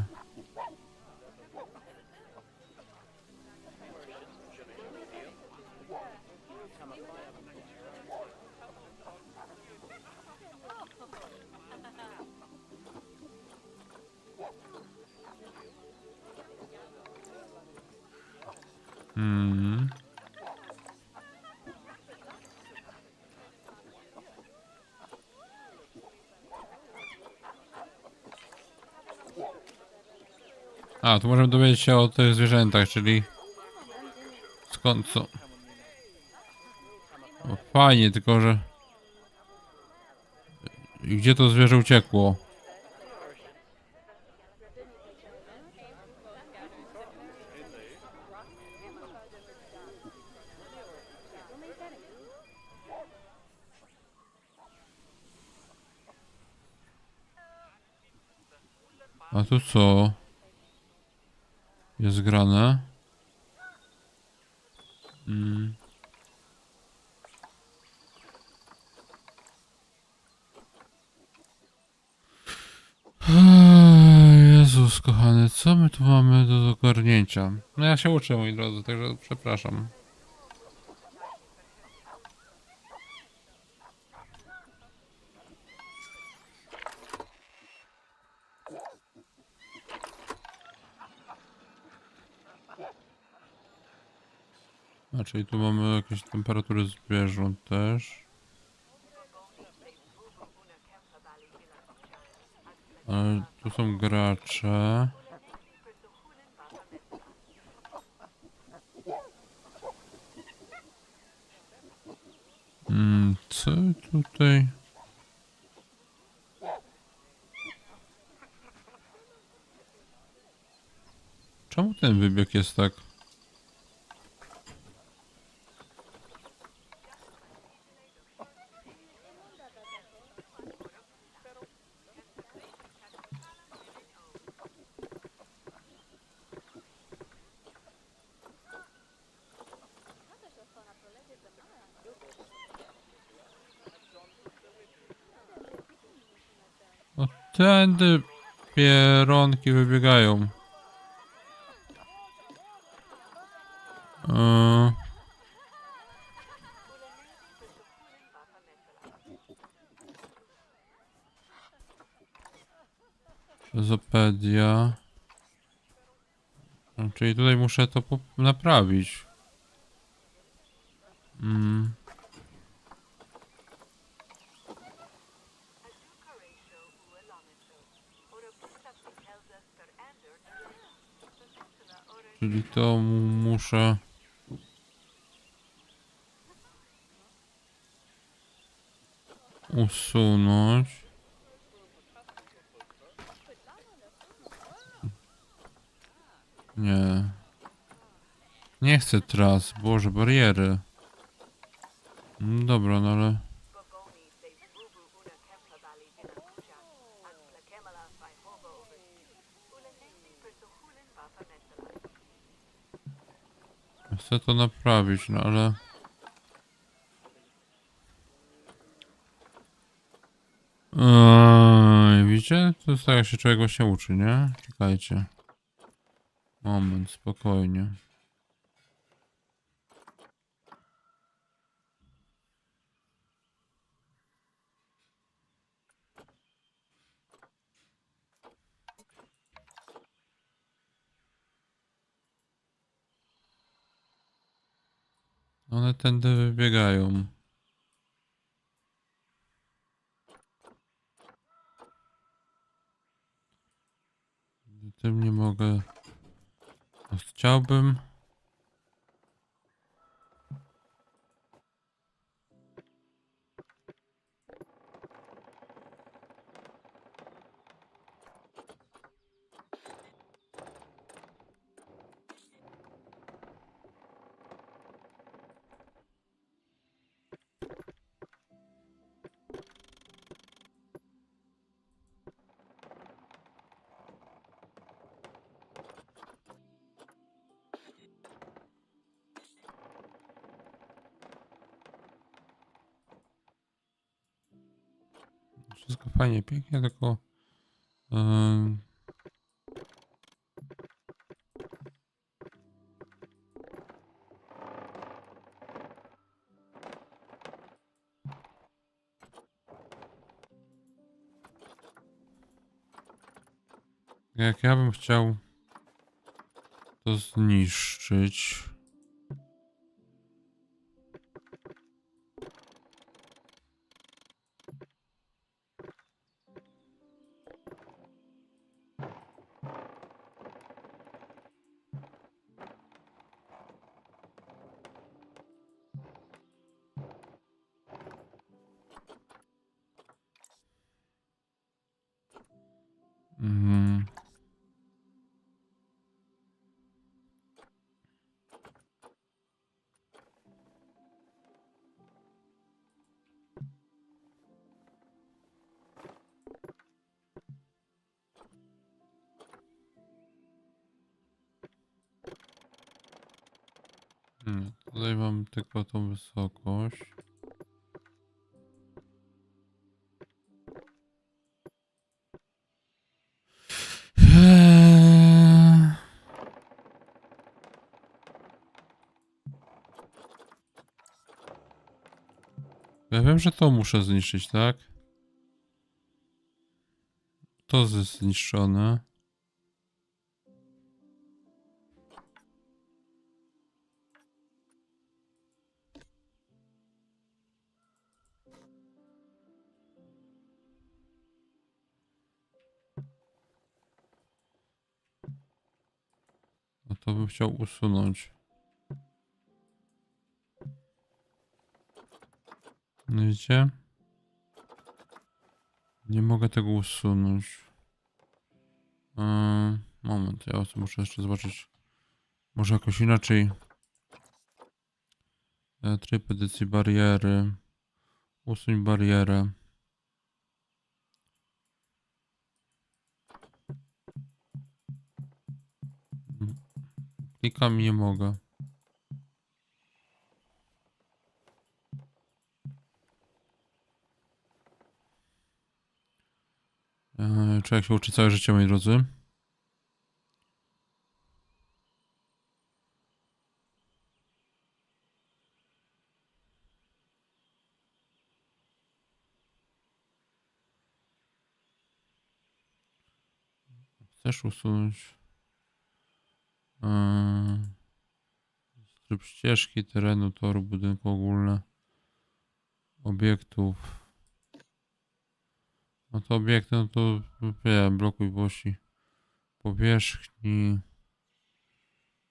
A, tu możemy dowiedzieć się o tych zwierzętach, czyli skąd co? O, fajnie, tylko że gdzie to zwierzę uciekło? A tu co? Jest grane. Jezus kochany, co my tu mamy do ogarnięcia? No ja się uczę, moi drodzy, także przepraszam. A czyli tu mamy jakieś temperatury zwierząt też. Ale tu są gracze. Co tutaj? Czemu ten wybieg jest tak? O, tędy pieronki wybiegają. Zopedia. Czyli tutaj muszę to naprawić. Czyli to muszę... usunąć. Nie. Nie chcę tras, Boże, bariery. No dobra, no ale... Chcę to naprawić, no ale... widzicie? To jest tak, jak się człowiek właśnie uczy, nie? Czekajcie. Moment, spokojnie. One tędy wybiegają. Tym nie mogę. Chciałbym. Wszystko fajnie, pięknie, tylko... jak ja bym chciał to zniszczyć. Tutaj mam tylko tą wysokość. Ja wiem, że to muszę zniszczyć, tak? To jest zniszczone. No to bym chciał usunąć. Widzicie? Nie mogę tego usunąć. Moment, ja muszę jeszcze zobaczyć. Może jakoś inaczej. Tryb edycji bariery. Usuń barierę. Klikam i nie mogę. Czy jak się uczy całe życie, moi drodzy? Chcesz usunąć tryb ścieżki, terenu, toru, budynku ogólne, obiektów. No to obiekty, no to wiem, blokuj osi powierzchni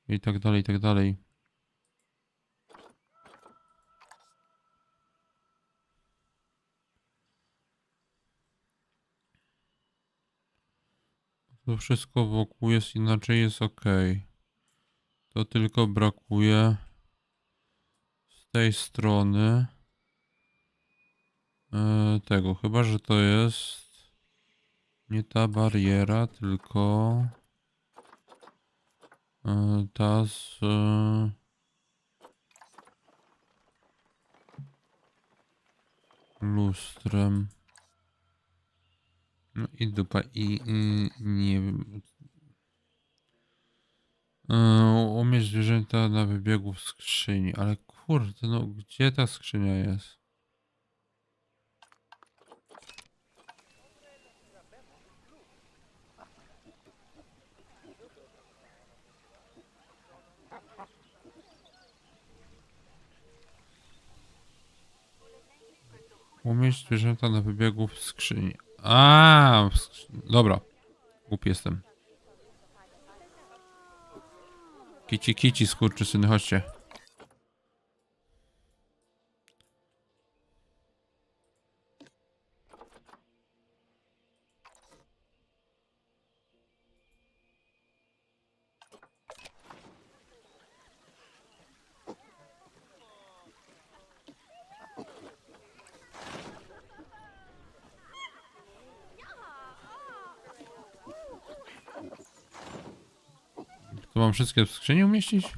i tak dalej, i tak dalej. To wszystko wokół jest inaczej, jest ok. To tylko brakuje z tej strony tego, chyba że to jest nie ta bariera, tylko ta z lustrem. No i dupa, i nie wiem. Umieć zwierzęta na wybiegu w skrzyni, ale kurde, no gdzie ta skrzynia jest? Umieść zwierzęta na wybiegu w skrzyni. Dobra. Głupi jestem. Kici, skurczysyny, chodźcie. To mam wszystkie w skrzyni umieścić?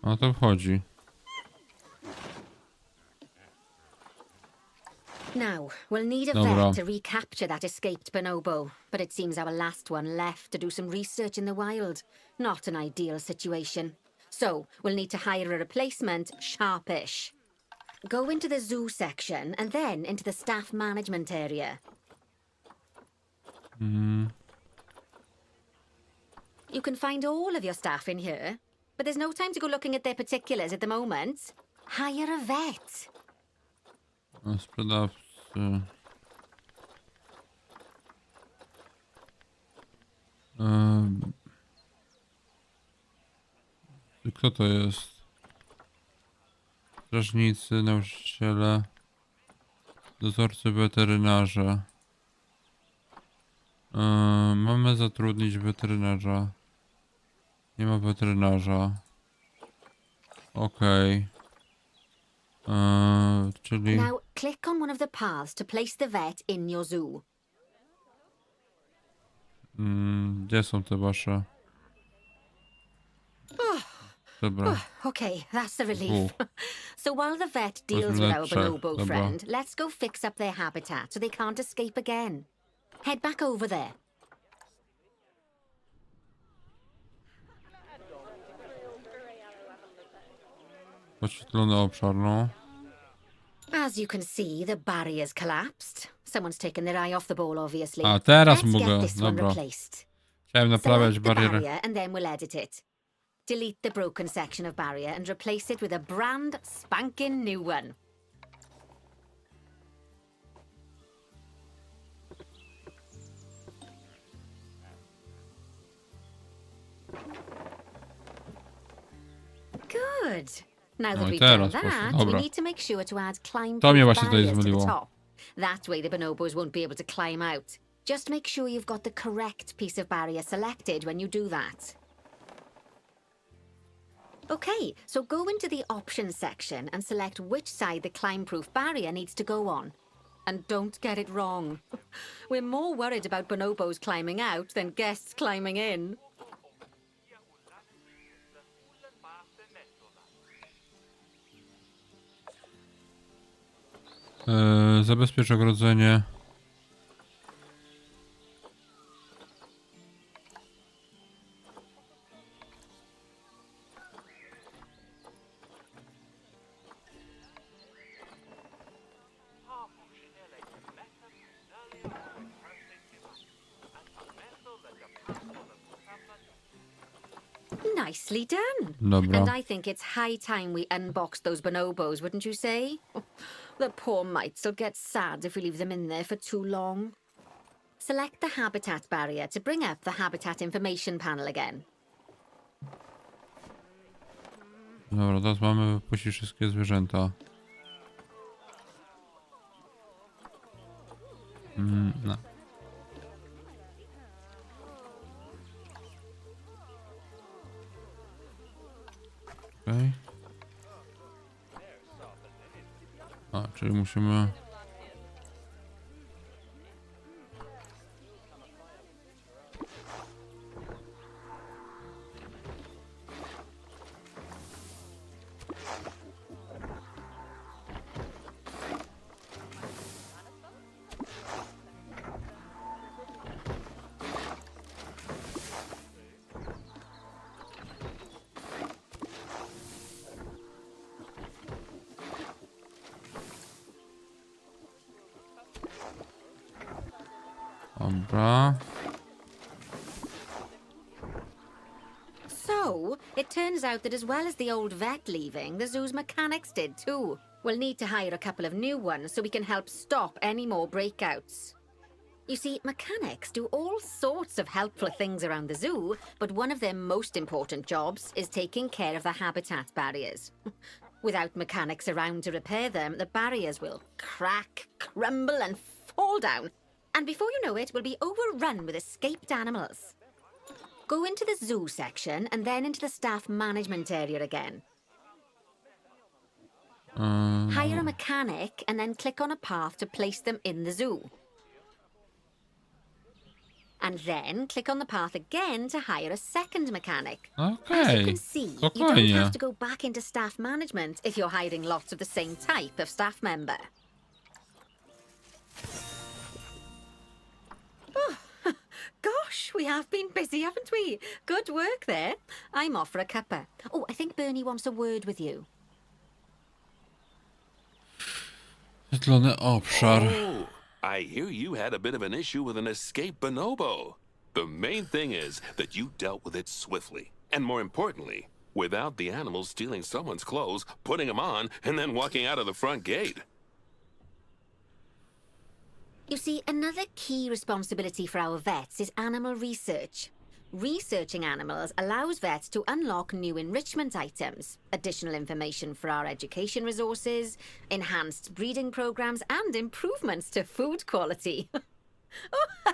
O to wchodzi. Now, we'll need a Dobra. vet to recapture that escaped bonobo, but it seems our last one left to do some research in the wild. Not an ideal situation. So, we'll need to hire a replacement sharpish. Go into the zoo section and then into the staff management area. You can find all of your staff in here, but there's no time to go looking at their particulars at the moment. Hire a vet. Sprzedawcy. Kto to jest? Strażnicy, nauczyciele, dozorcy, weterynarze. Mamy zatrudnić weterynarza. Nie ma weterynarza. Okej. Czyli... Now, click on one of the paths to place the vet in your zoo. Gdzie są te wasze? Dobra. Okay, that's the relief. So while the vet deals with our lepsze, bonobo dobra. friend, let's go fix up their habitat so they can't escape again. Head back over there. Podświetlony obszar, no. As you can see, the barrier's collapsed. Someone's taken their eye off the ball, obviously. A, teraz Let's mogę, get this one dobra. replaced. Chciałem naprawiać Select the barierę. barrier and then we'll edit it. Delete the broken section of barrier and replace it with a brand spanking new one. Good. Now that No i we've done teraz poszło, that, we dobra. need to make sure to add climb To mnie właśnie tutaj barriers to the zmyliło. top. That way the bonobos won't be able to climb out. Just make sure you've got the correct piece of barrier selected when you do that. Okay, so go into the options section and select which side the climb-proof barrier needs to go on. And don't get it wrong. We're more worried about bonobos climbing out than guests climbing in. Zabezpiecz ogrodzenie. Nicely done. Dobra. And I think it's high time we unboxed those bonobos, wouldn't you say? The poor mites will get sad if we leave them in there for too long. Select the habitat barrier to bring up the habitat information panel again. Dobra, teraz mamy wypuścić wszystkie zwierzęta. No. Okej. A, czyli musimy... Dobra. So, it turns out that as well as the old vet leaving, the zoo's mechanics did too. We'll need to hire a couple of new ones so we can help stop any more breakouts. You see, mechanics do all sorts of helpful things around the zoo, but one of their most important jobs is taking care of the habitat barriers. Without mechanics around to repair them, the barriers will crack, crumble, and fall down. And before you know it, we'll be overrun with escaped animals. Go into the zoo section and then into the staff management area again. Hire a mechanic and then click on a path to place them in the zoo. And then click on the path again to hire a second mechanic. As you Okej, can see, you don't spokojnie. have to go back into staff management if you're hiring lots of the same type of staff member. Oh, gosh, we have been busy, haven't we? Good work there. I'm off for a cuppa. Oh, I think Bernie wants a word with you. Świetlony obszar. Oh, I hear you had a bit of an issue with an escaped bonobo. The main thing is that you dealt with it swiftly. And more importantly, without the animal stealing someone's clothes, putting them on, and then walking out of the front gate. You see, another key responsibility for our vets is animal research. Researching animals allows vets to unlock new enrichment items, additional information for our education resources, enhanced breeding programs, and improvements to food quality. Oh,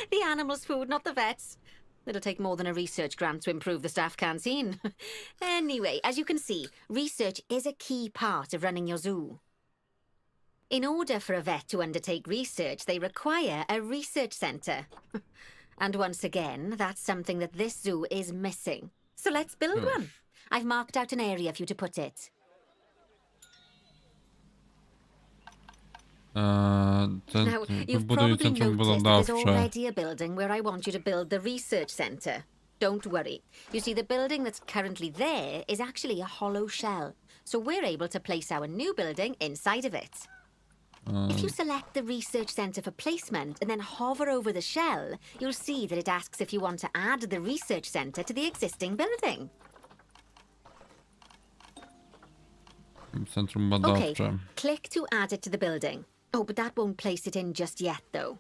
the animals' food, not the vets. It'll take more than a research grant to improve the staff canteen. Anyway, as you can see, research is a key part of running your zoo. In order for a vet to undertake research, they require a research centre. And once again, that's something that this zoo is missing. So let's build one. I've marked out an area for you to put it. Now, you've probably noticed that there's already a building where I want you to build the research center. Don't worry. You see, the building that's currently there is actually a hollow shell. So we're able to place our new building inside of it. If you select the research center for placement and then hover over the shell, you'll see that it asks if you want to add the research center to the existing building. Centrum badawcze. Okay, click to add it to the building. Oh, but that won't place it in just yet, though.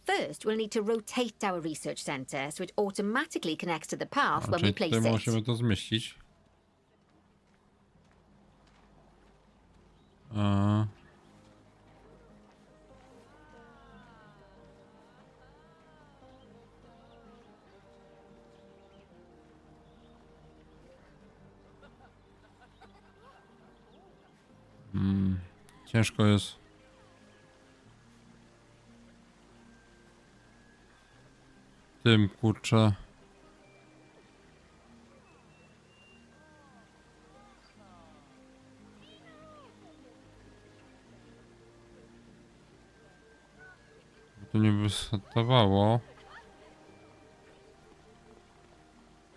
First, we'll need to rotate our research center so it automatically connects to the path when we place tutaj it. musimy to zmieścić. Ciężko jest. Tym kurczę. To nie wystartowało.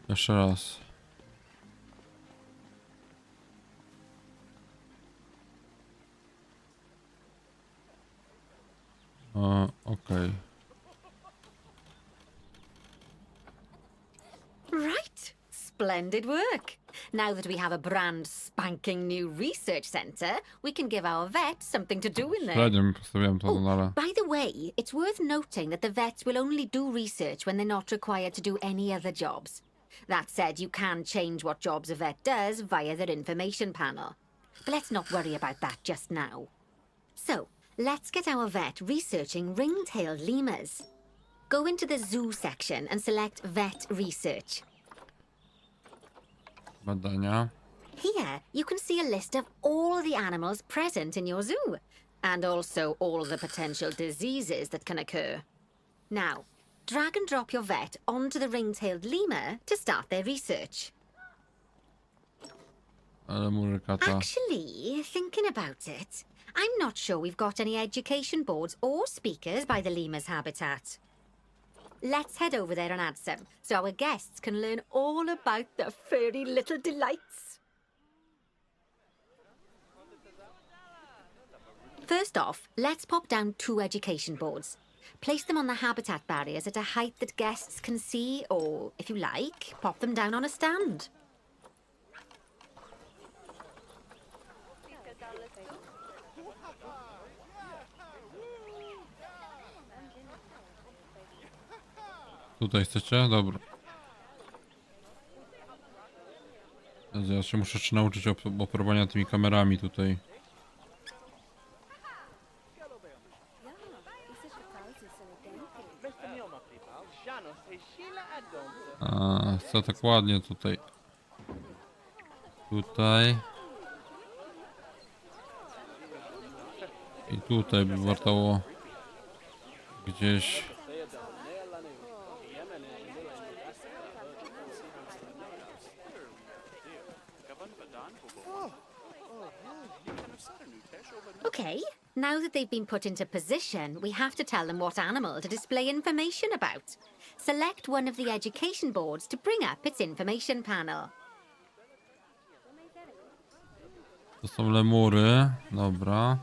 Jeszcze raz. Okay. Right. Splendid work. Now that we have a brand spanking new research center, we can give our vets something to do in there. Średnio postawiłem to na By the way, it's worth noting that the vets will only do research when they're not required to do any other jobs. That said, you can change what jobs a vet does via their information panel. But let's not worry about that just now. So, let's get our vet researching ring-tailed lemurs. Go into the zoo section and select Vet Research. badania. Here, you can see a list of all the animals present in your zoo, and also all the potential diseases that can occur. Now, drag and drop your vet onto the ring-tailed lemur to start their research. Ale murykata. Actually, thinking about it, I'm not sure we've got any education boards or speakers by the lemur's habitat. Let's head over there and add some, so our guests can learn all about the furry little delights. First off, let's pop down 2 education boards. Place them on the habitat barriers at a height that guests can see, or, if you like, pop them down on a stand. Tutaj chcecie? Dobra. Ja się muszę jeszcze nauczyć operowania tymi kamerami tutaj. Chcę tak ładnie tutaj. Tutaj. I tutaj by warto gdzieś. Okay, now that they've been put into position, we have to tell them what animal to display information about. Select one of the education boards to bring up its information panel. To są lemury, dobra.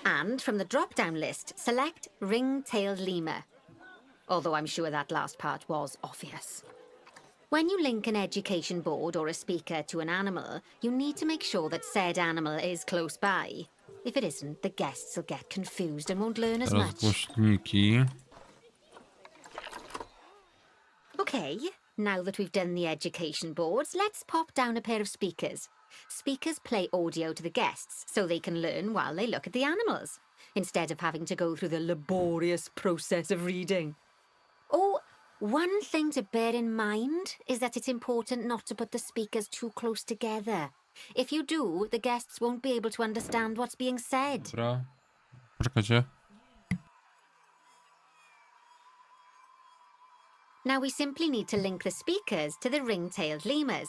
And from the drop-down list, select ring-tailed lemur. Although I'm sure that last part was obvious. When you link an education board or a speaker to an animal, you need to make sure that said animal is close by. If it isn't, the guests will get confused and won't learn as Teraz much. głośniki. Okay, now that we've done the education boards, let's pop down a pair of speakers. Speakers play audio to the guests so they can learn while they look at the animals, instead of having to go through the laborious process of reading. Oh, one thing to bear in mind is that it's important not to put the speakers too close together. If you do, the guests won't be able to understand what's being said. Dobra. Poczekajcie. Now we simply need to link the speakers to the ring-tailed lemurs,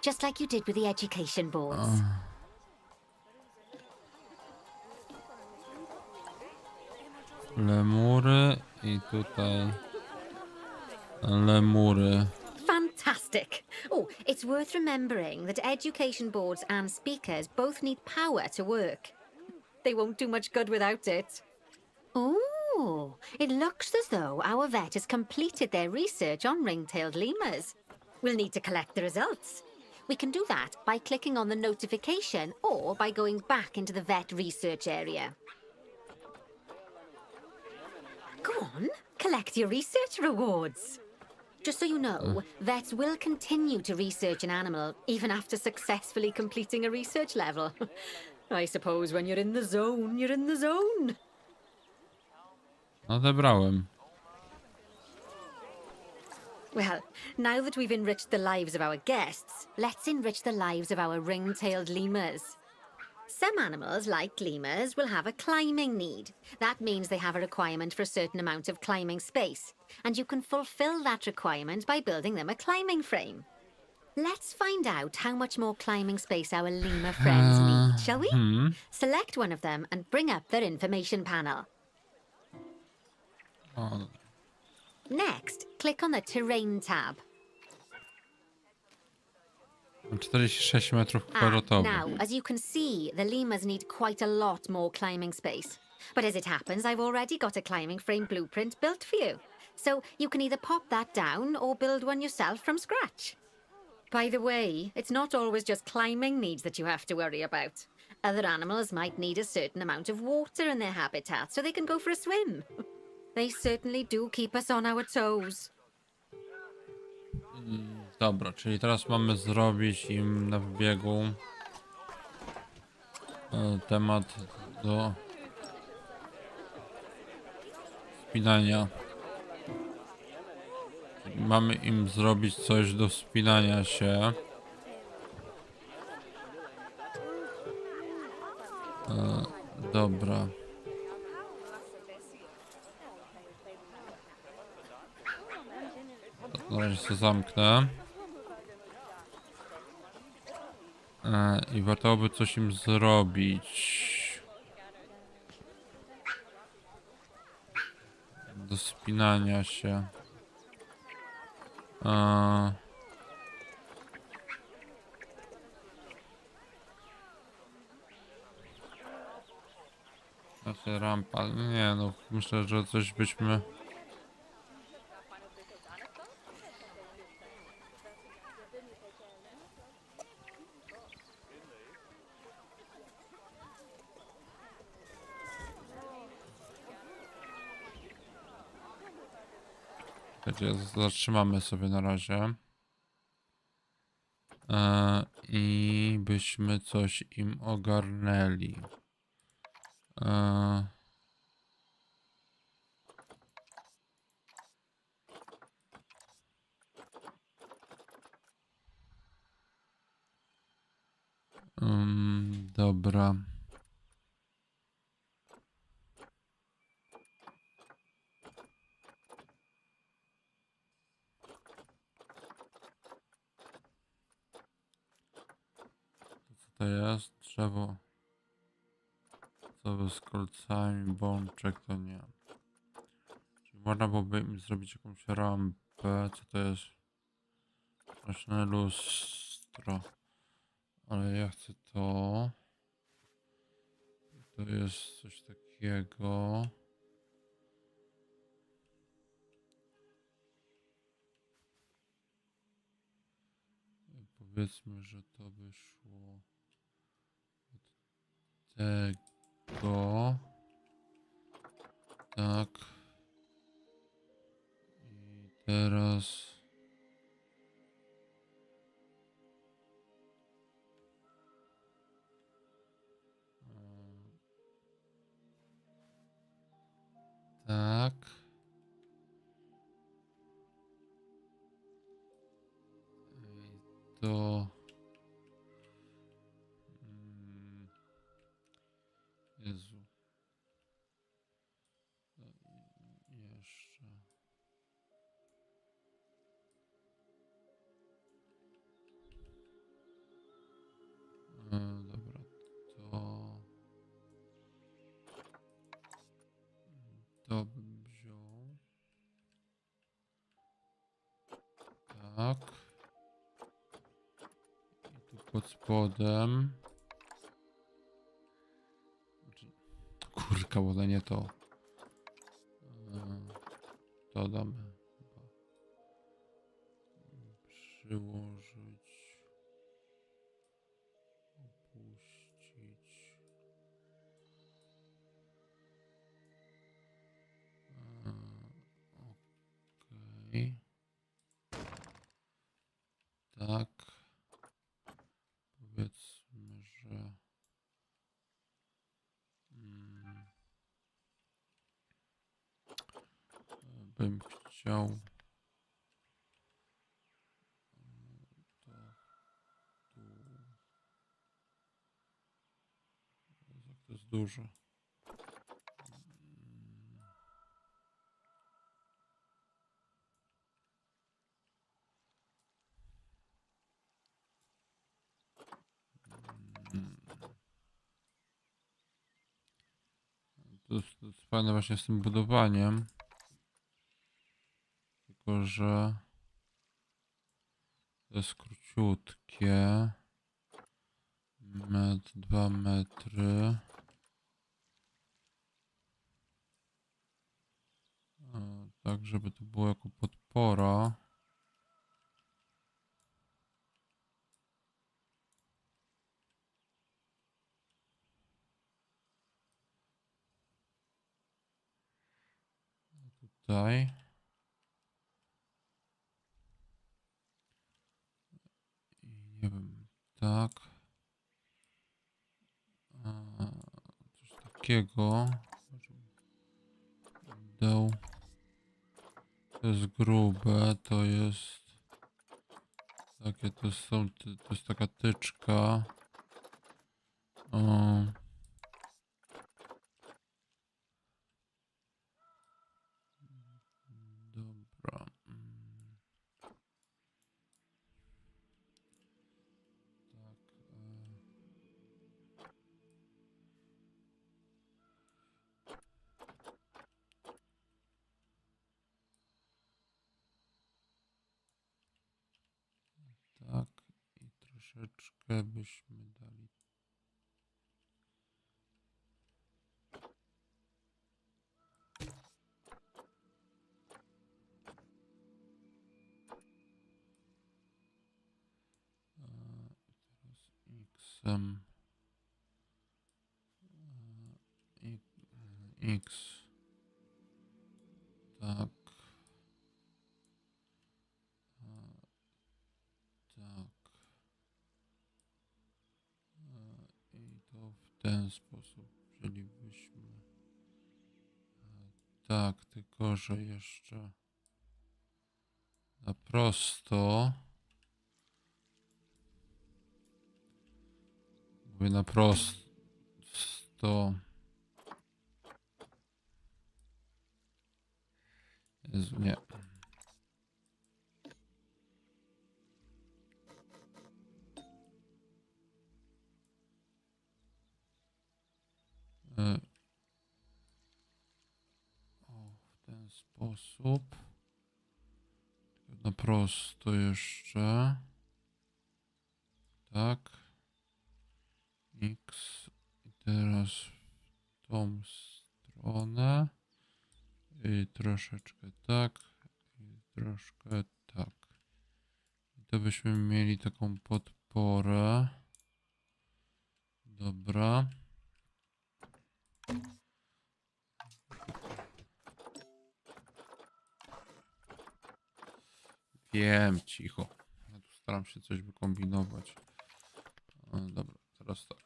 just like you did with the education boards. Lemury i tutaj lemury. Fantastic! Oh, it's worth remembering that education boards and speakers both need power to work. They won't do much good without it. Oh, it looks as though our vet has completed their research on ring-tailed lemurs. We'll need to collect the results. We can do that by clicking on the notification or by going back into the vet research area. Go on, collect your research rewards. Just so you know, vets will continue to research an animal even after successfully completing a research level. I suppose when you're in the zone, you're in the zone. Odebrałem. Well, now that we've enriched the lives of our guests, let's enrich the lives of our ring-tailed lemurs. Some animals, like lemurs, will have a climbing need. That means they have a requirement for a certain amount of climbing space, and you can fulfill that requirement by building them a climbing frame. Let's find out how much more climbing space our lemur friends need, shall we? Select one of them and bring up their information panel. O, Next, click on the Terrain tab. 46 metrów kwadratowych. Now, as you can see, the lemurs need quite a lot more climbing space. But as it happens, I've already got a climbing frame blueprint built for you. So you can either pop that down or build one yourself from scratch. By the way, it's not always just climbing needs that you have to worry about. Other animals might need a certain amount of water in their habitat so they can go for a swim. They certainly do keep us on our toes. Dobra, czyli teraz mamy zrobić im na wybiegu temat do wspinania. Mamy im zrobić coś do wspinania się. Dobra. Na razie się zamknę. I warto by coś im zrobić. Do spinania się. Znaczy rampa. Nie no, myślę, że coś byśmy... Zatrzymamy sobie na razie. I byśmy coś im ogarnęli. Dobra. To jest drzewo. Co z kolcami, bączek to nie. Czyli można byłoby im zrobić jakąś rampę. Co to jest? Roczne lustro. Ale ja chcę to. To jest coś takiego. Powiedzmy, że to by szło od tego. Tak. I teraz... Tak. I to... Jezu. Jeszcze. Tak. I tu pod spodem. Kurka, bo nie to. To damy. Przyłożyć. Opuścić. Okej. Tak. Powiedzmy, że bym chciał to tu. Jak to jest dużo. To jest fajne właśnie z tym budowaniem. Tylko, że to jest króciutkie. 2 metry. Tak, żeby to było jako podpora. Tutaj. I nie wiem, tak. Coś takiego. Dał. To jest grube, to jest takie, to jest taka tyczka. O. Dobra. Tak, i troszeczkę byśmy dali. Teraz X-em. X. Tak. Tak. I to w ten sposób wzięlibyśmy. Tak, tylko że jeszcze na prosto. Mówię na prosto. Jezu, nie. O, w ten sposób. Na prosto jeszcze. Tak. X. I teraz w tą stronę. I troszeczkę tak. I troszkę tak. I to byśmy mieli taką podporę. Dobra. Wiem, cicho. Ja tu staram się coś wykombinować. Dobra, teraz tak.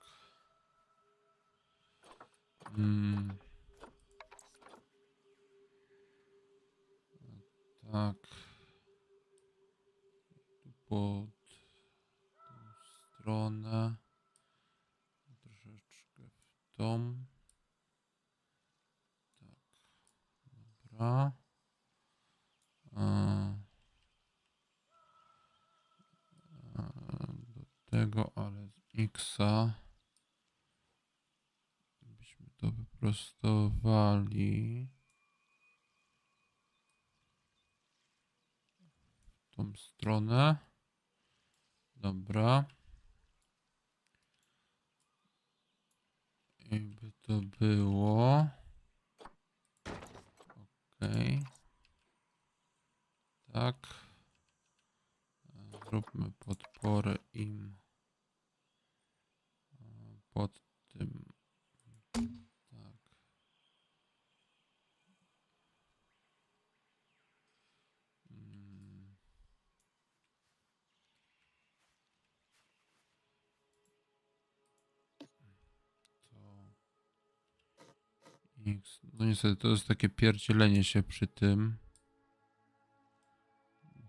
Tak. Tu pod tą stronę. Troszeczkę w tą. Tak. Dobra. Do tego, ale z X-a byśmy to wyprostowali w tą stronę. Dobra. I by to było. Okej. Tak. Zróbmy podporę im pod tym. Tak. X. No niestety to jest takie pierdzielenie się przy tym.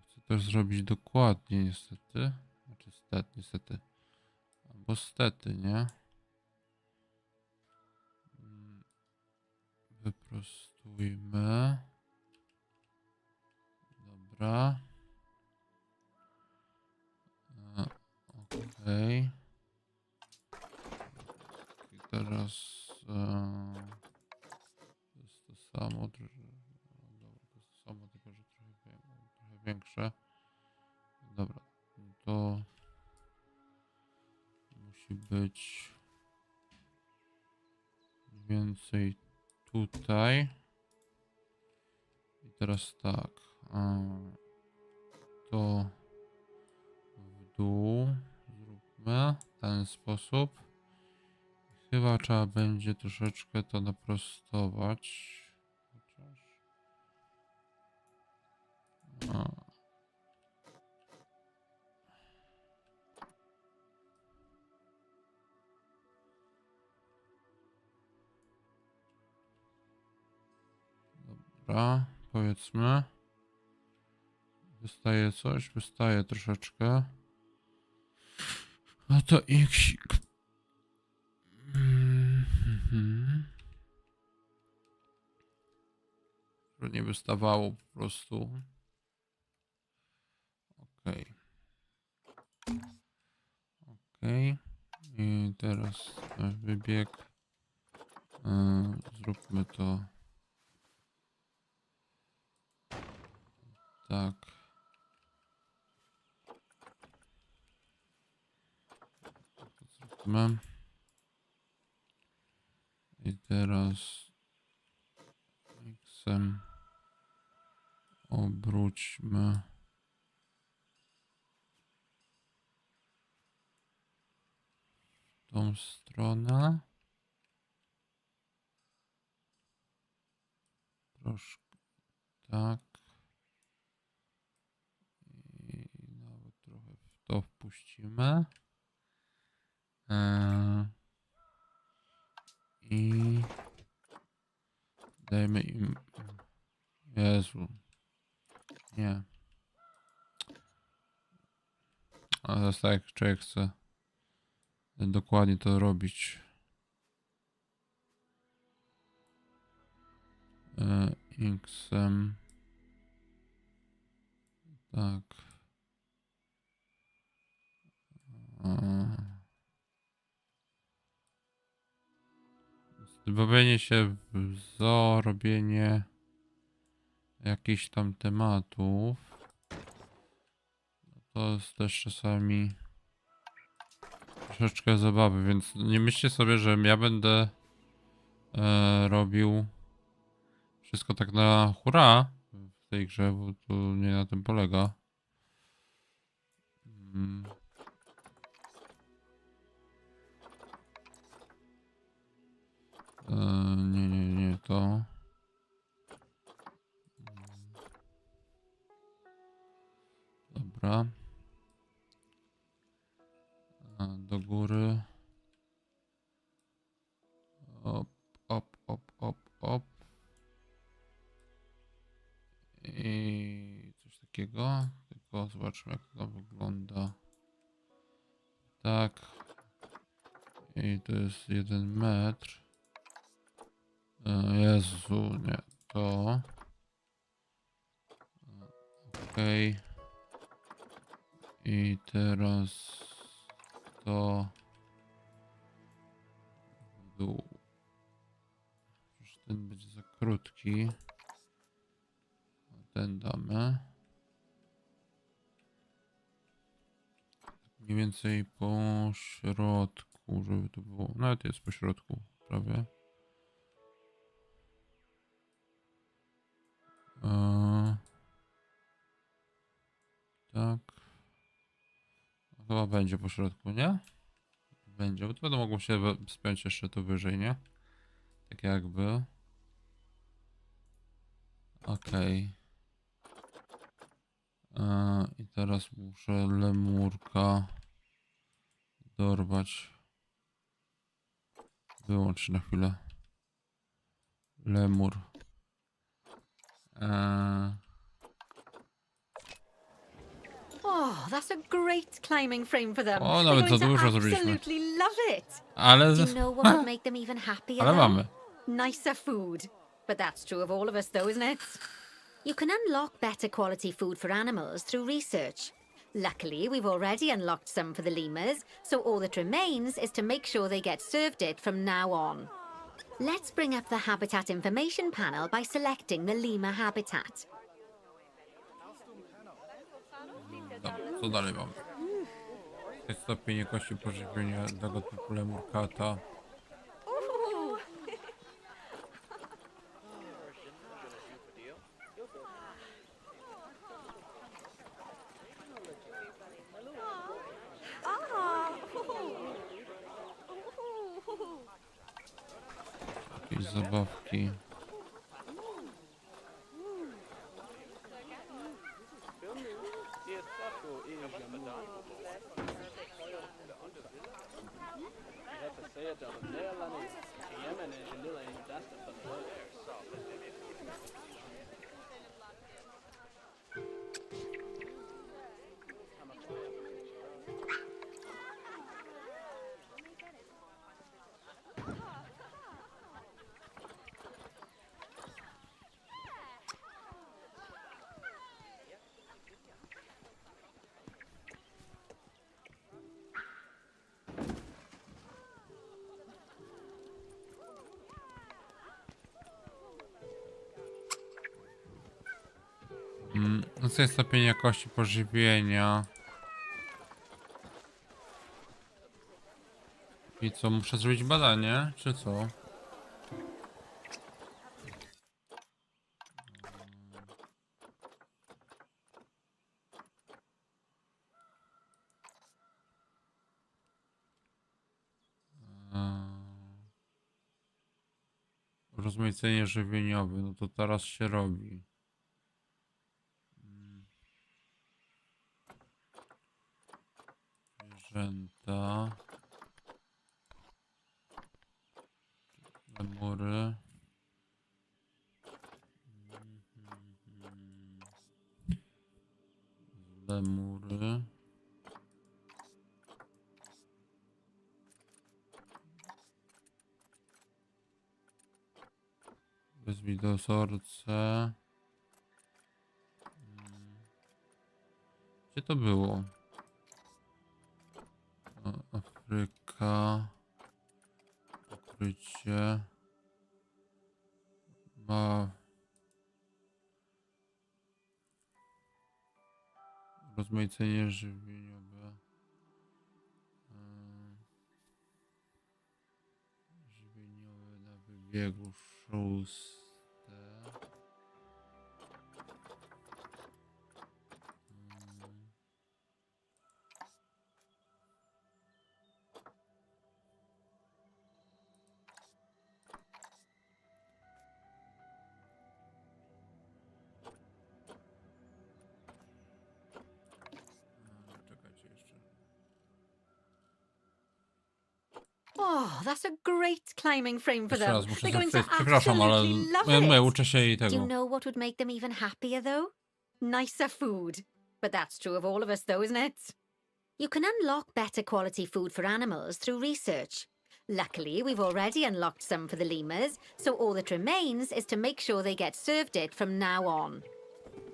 Chcę też zrobić dokładnie niestety. Znaczy niestety. Albo stety, nie? Wyprostujmy. Dobra. Okej. I teraz to jest to samo. Dobra, to jest to samo, tylko że trochę większe. Dobra, to musi być mniej więcej tutaj. I teraz tak. To w dół zróbmy w ten sposób. Chyba trzeba będzie troszeczkę to naprostować. Chociaż. Dobra, powiedzmy. Wystaje coś, wystaje troszeczkę. No to x. Że nie wystawało po prostu. Okej. Okej. I teraz wybieg. Zróbmy to. Tak. To zróbmy. I teraz X-em obróćmy w tą stronę. Troszkę tak. I nawet trochę w to wpuścimy. I dajmy im. Jezu. Nie. A teraz tak, jak człowiek chce dokładnie to robić. X-em. Tak. Zbawienie się w zoo, robienie jakichś tam tematów. To jest też czasami troszeczkę zabawy, więc nie myślcie sobie, że ja będę robił wszystko tak na hura w tej grze, bo to nie na tym polega. Nie to. Dobra. Do góry. Op, op, op, op, op. I coś takiego. Tylko zobaczmy, jak to wygląda. Tak. I to jest 1 metr. Jezu, nie. To. Okej. I teraz to w dół. Przecież ten będzie za krótki. Ten damy. Mniej więcej po środku, żeby to było. Nawet jest po środku prawie. Tak. Chyba będzie po środku, nie? Będzie, bo to będą mogło się spiąć jeszcze tu wyżej, nie? Tak jakby. Okej. I teraz muszę lemurka dorwać. Wyłącz na chwilę. Lemur. Oh, that's a great climbing frame for them. O, They're nawet za going to dużo zrobiliśmy. absolutely love it. Ale, Do you know what would make them even happier? ale though? mamy. Nicer food. But that's true of all of us, though, isn't it? You can unlock better quality food for animals through research. Luckily, we've already unlocked some for the lemurs, so all that remains is to make sure they get served it from now on. Let's bring up the habitat information panel by selecting the lemur habitat. Dobra, co dalej mamy? Jest stopień jakości pożywienia tego typu lemurkata. Jakieś zabawki. No co jest stopień jakości pożywienia? I co, muszę zrobić badanie, czy co? Rozmaicenie żywieniowe, no to teraz się robi. Zwierzęta. Lemury. Lemury. Bezwidosorce. Gdzie to było? Afryka. Pokrycie. Ma rozmaicenie żywieniowe. Żywieniowe na wybiegu szóste. Czekajcie jeszcze. Oh, that's a great climbing frame for Jeszcze them. raz muszę They're going to zapisać. Przepraszam, ale absolutely love it. uczę się i Do you tego. know what would make them even happier, though? Nicer food. But that's true of all of us, though, isn't it? You can unlock better quality food for animals through research. Luckily, we've already unlocked some for the lemurs, so all that remains is to make sure they get served it from now on.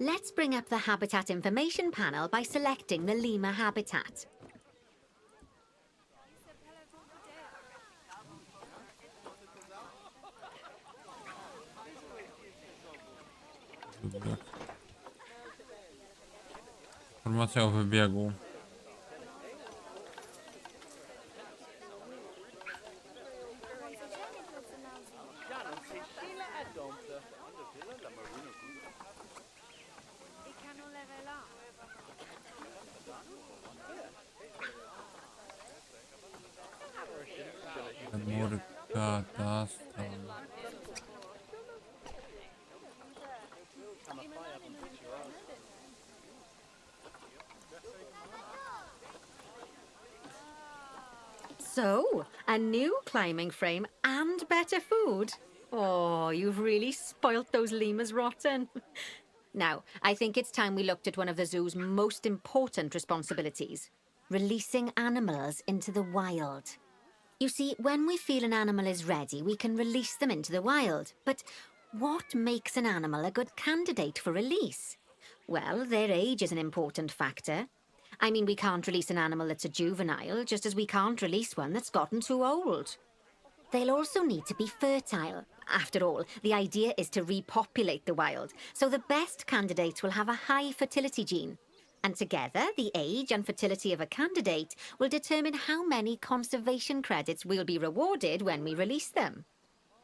Let's bring up the habitat information panel by selecting the lemur habitat. Wybieg. Informacja o wybiegu. So, a new climbing frame and better food. Oh, you've really spoilt those lemurs rotten. Now, I think it's time we looked at one of the zoo's most important responsibilities, releasing animals into the wild. You see, when we feel an animal is ready, we can release them into the wild. But what makes an animal a good candidate for release? Well, their age is an important factor. I mean, we can't release an animal that's a juvenile, just as we can't release one that's gotten too old. They'll also need to be fertile. After all, the idea is to repopulate the wild, so the best candidates will have a high fertility gene. And together, the age and fertility of a candidate will determine how many conservation credits we'll be rewarded when we release them.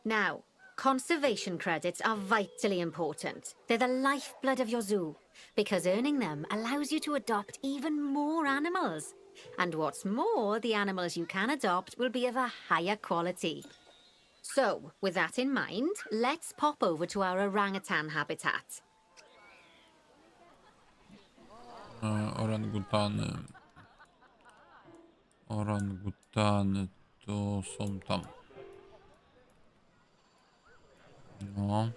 Now, conservation credits are vitally important. They're the lifeblood of your zoo, because earning them allows you to adopt even more animals. And what's more, the animals you can adopt will be of a higher quality. So, with that in mind, let's pop over to our orangutan habitat. Orangutany. Orangutany to są tam. No.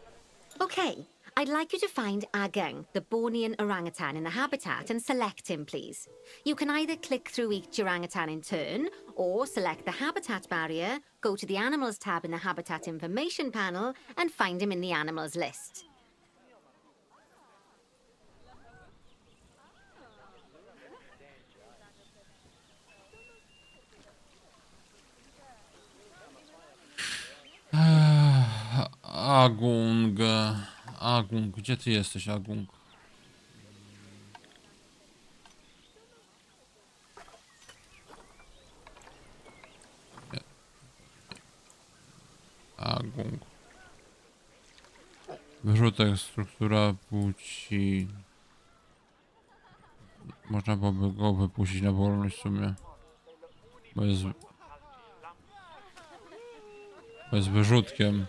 Okay, I'd like you to find Ageng, the Bornean orangutan in the habitat, and select him, please. You can either click through each orangutan in turn, or select the habitat barrier, go to the animals tab in the habitat information panel, and find him in the animals list. Agung. Agung, gdzie ty jesteś, Agung? Agung. Wyrzutek, struktura płci. Można byłoby go wypuścić na wolność w sumie. Bo jest wyrzutkiem.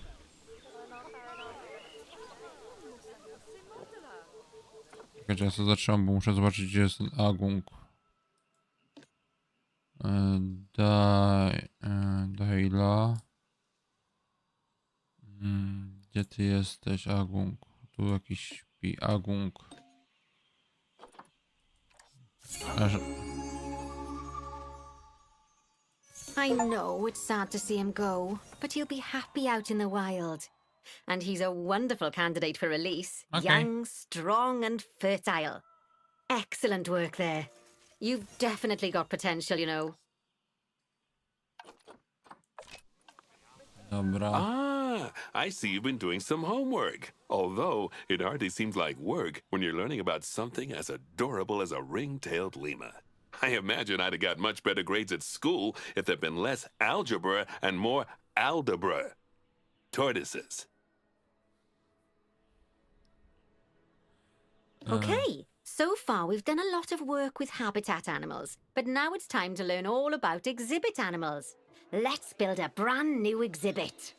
Czekajcie, ja to zatrzymam, bo muszę zobaczyć, gdzie jest ten Agung. Dajla. Gdzie ty jesteś, Agung? Tu jakiś śpi, Agung. I know it's sad to see him go, but he'll be happy out in the wild. And he's a wonderful candidate for release. Okay. Young, strong, and fertile. Excellent work there. You've definitely got potential, you know. Dobra. Ah, I see you've been doing some homework. Although it hardly seems like work when you're learning about something as adorable as a ring-tailed lemur. I imagine I'd have got much better grades at school if there'd been less algebra and more aldebra. Tortoises. Okay, so far we've done a lot of work with habitat animals, but now it's time to learn all about exhibit animals. Let's build a brand new exhibit.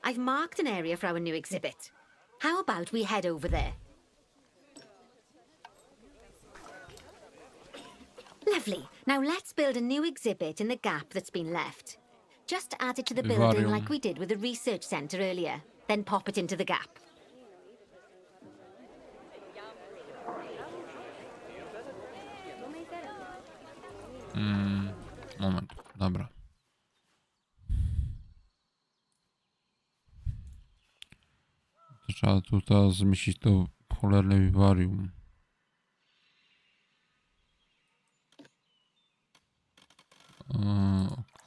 I've marked an area for our new exhibit. How about we head over there? Lovely. Now let's build a new exhibit in the gap that's been left. Just add it to the building Vivarium. like we did with the research centre earlier. Then pop it into the gap. Moment, dobra. To trzeba tutaj zmieścić to cholerne wiwarium.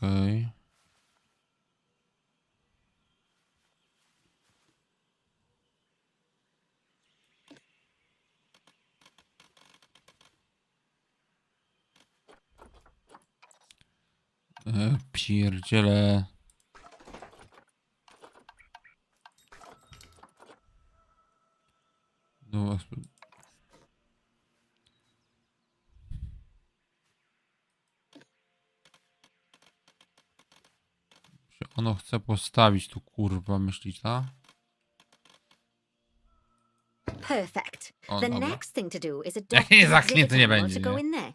Okej. Pierdziele. No, się ono chce postawić tu, kurwa, myślisz, tak? Perfect. O, The dobra. next thing to do is Jak adopt nie an zamknie, exhibit to nie animal będzie, to go nie? in there.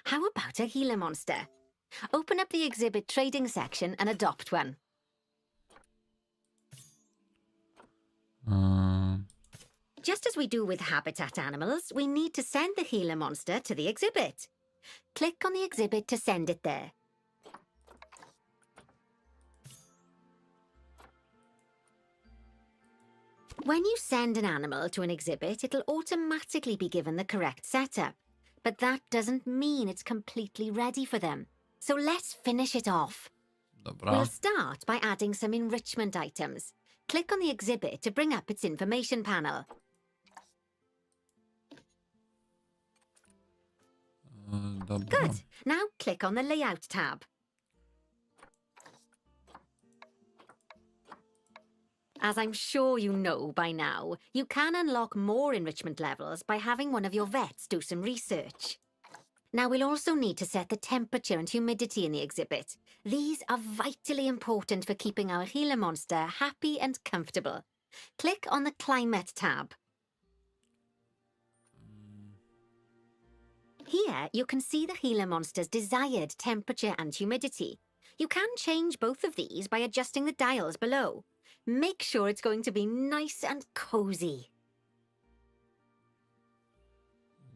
How about a Gila monster? Open up the exhibit trading section and adopt one. Just as we do with habitat animals, we need to send the Gila monster to the exhibit. Click on the exhibit to send it there. When you send an animal to an exhibit, it'll automatically be given the correct setup. But that doesn't mean it's completely ready for them. So let's finish it off. Dobra. We'll start by adding some enrichment items. Click on the exhibit to bring up its information panel. Dobra. Good. Now click on the Layout tab. As I'm sure you know by now, you can unlock more enrichment levels by having one of your vets do some research. Now we'll also need to set the temperature and humidity in the exhibit. These are vitally important for keeping our Gila monster happy and comfortable. Click on the Climate tab. Here you can see the Gila monster's desired temperature and humidity. You can change both of these by adjusting the dials below. Make sure it's going to be nice and cozy.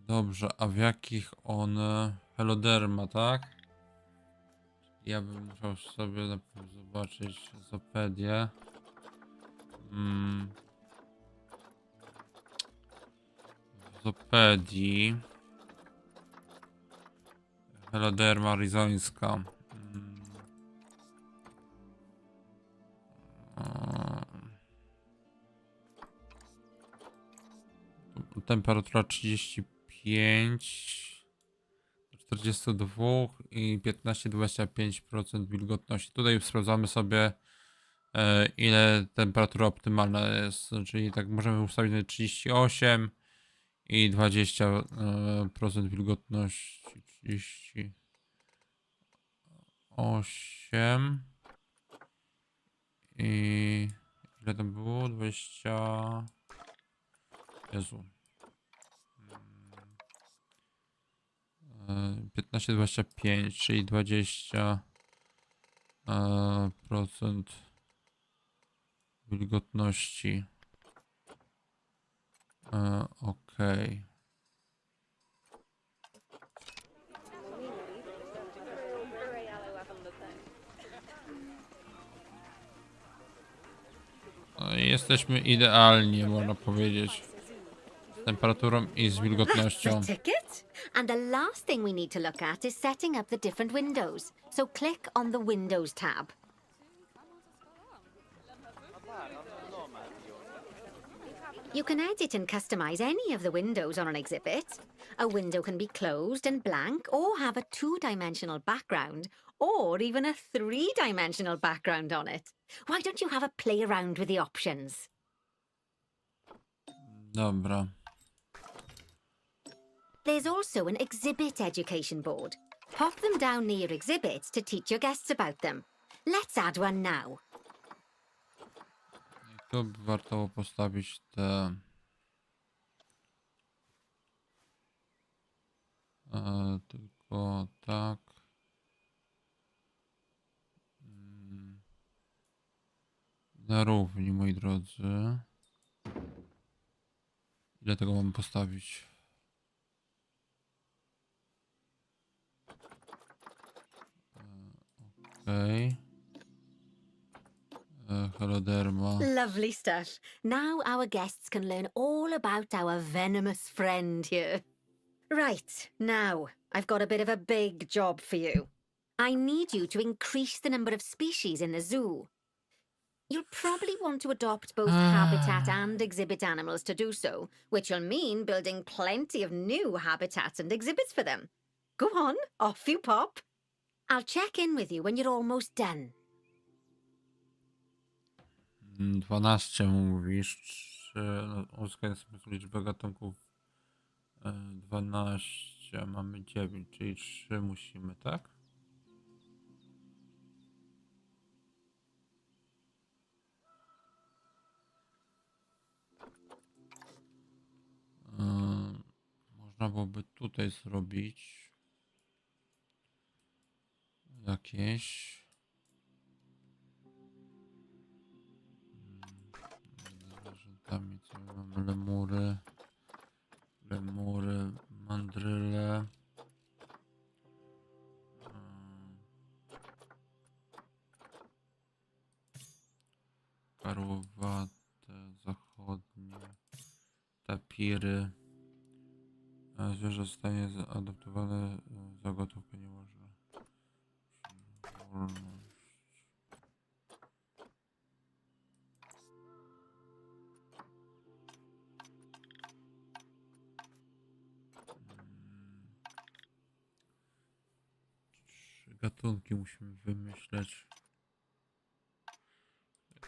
Dobrze, a w jakich one... Heloderma, tak? Ja bym musiał sobie najpierw zobaczyć Zopedię. W Zopedii... Heloderma arizońska. Temperatura 35 do 42 i 15-25% wilgotności. Tutaj sprawdzamy sobie ile temperatura optymalna jest, czyli tak możemy ustawić na 38 i 20% wilgotności. 38 i ile tam było? 20... Jezu. 15-25, czyli 20% wilgotności. Okej. No i jesteśmy idealnie, można powiedzieć. Z temperaturą i z wilgotnością. The ticket? And the last thing we need to look at is setting up the different windows. So click on the Windows tab. You can edit and customize any of the windows on an exhibit. A window can be closed and blank, or have a two-dimensional background, or even a three-dimensional background on it. Why don't you have a play around with the options? Dobra. There's also an exhibit education board. Pop them down near exhibits to teach your guests about them. Let's add one now. I tu by warto postawić te... tylko tak. Na równi, moi drodzy. Ile tego mam postawić? Okej. Heloderma. Lovely stuff. Now our guests can learn all about our venomous friend here. Right, now, I've got a bit of a big job for you. I need you to increase the number of species in the zoo. You'll probably want to adopt both habitat and exhibit animals to do so, which will mean building plenty of new habitats and exhibits for them. Go on, off you pop. I'll check in with you when you're almost done. 12 mówisz. Uzyskaj liczbę gatunków 12, mamy 9, czyli 3 musimy, tak? Można byłoby tutaj zrobić jakieś zwierzętami, co my mamy, lemury, mandryle, karłowate, zachodnie, tapiry. A zwierzę zostanie zaadoptowane za gotówkę, nie można. Wolność. Trzy gatunki musimy wymyśleć.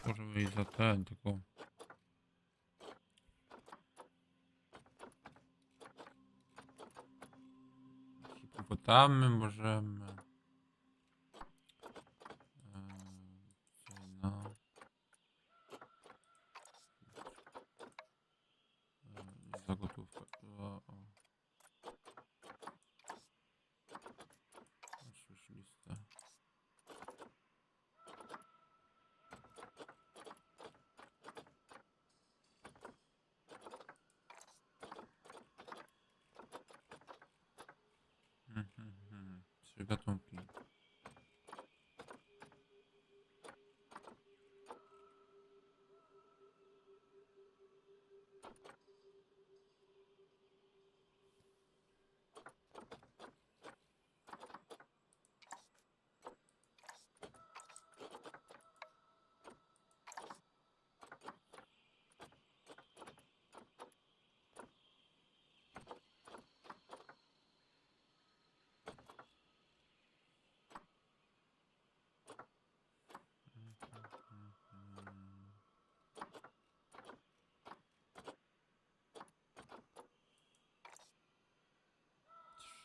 Możemy iść za ten, tylko hipopotamy możemy. Cena. Za gotówkę. Już listę. Trzy gatunki.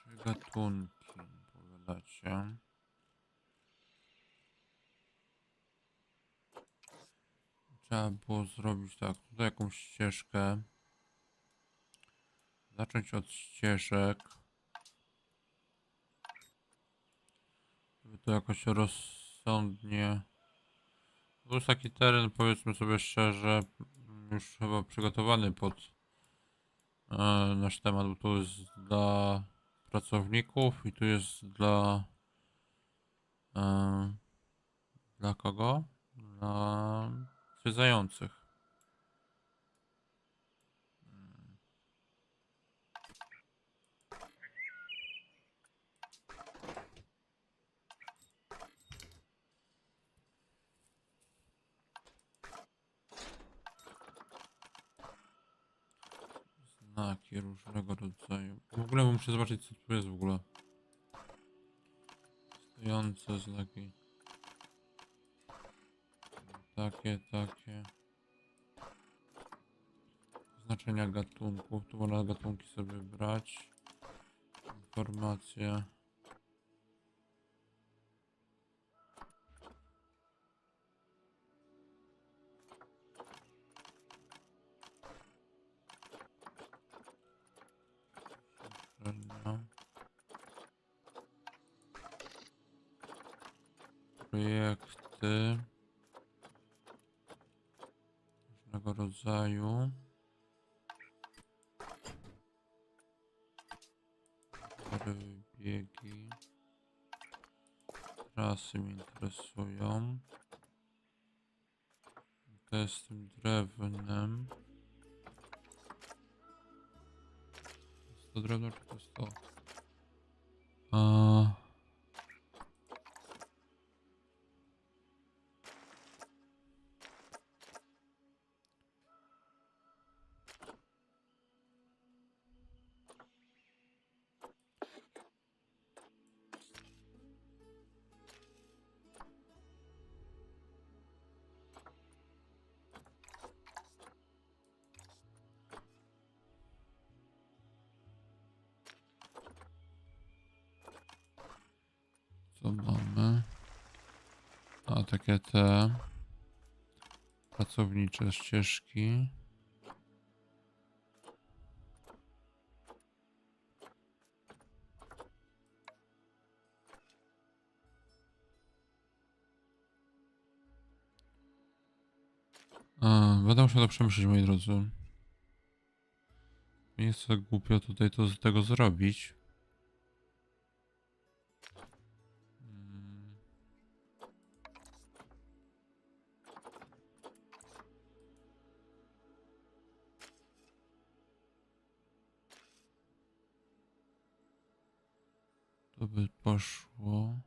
Trzy gatunki, powiadacie. Trzeba było zrobić tak, tutaj jakąś ścieżkę. Zacząć od ścieżek. Żeby to jakoś rozsądnie. To jest taki teren, powiedzmy sobie szczerze, już chyba przygotowany pod nasz temat, bo tu jest dla pracowników i tu jest dla kogo? Dla zwiedzających. Znaki różnego rodzaju. W ogóle muszę zobaczyć, co tu jest w ogóle. Stojące znaki. Takie. Znaczenia gatunków. Tu można gatunki sobie brać. Informacje. Projekty różnego rodzaju. Biegi. Trasy mnie interesują. To jest tym drewnem. Jest to drewno, czy to jest to? Co mamy? A takie te pracownicze ścieżki. Będę musiał to przemyśleć, moi drodzy. Nie jest tak głupio tutaj to z tego zrobić. To by poszło.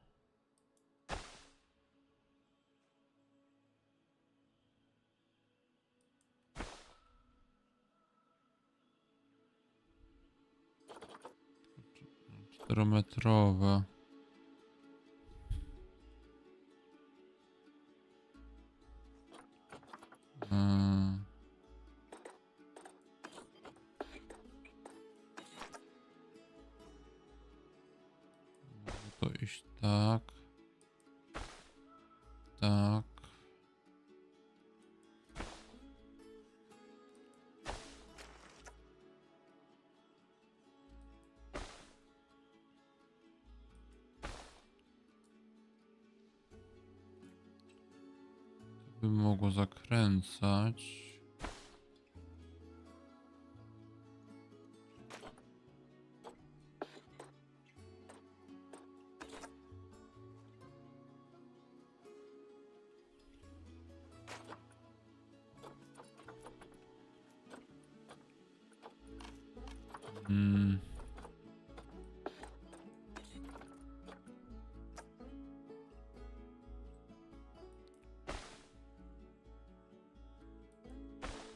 Czterometrowe. To iść tak. Tak. To by mogło zakręcać.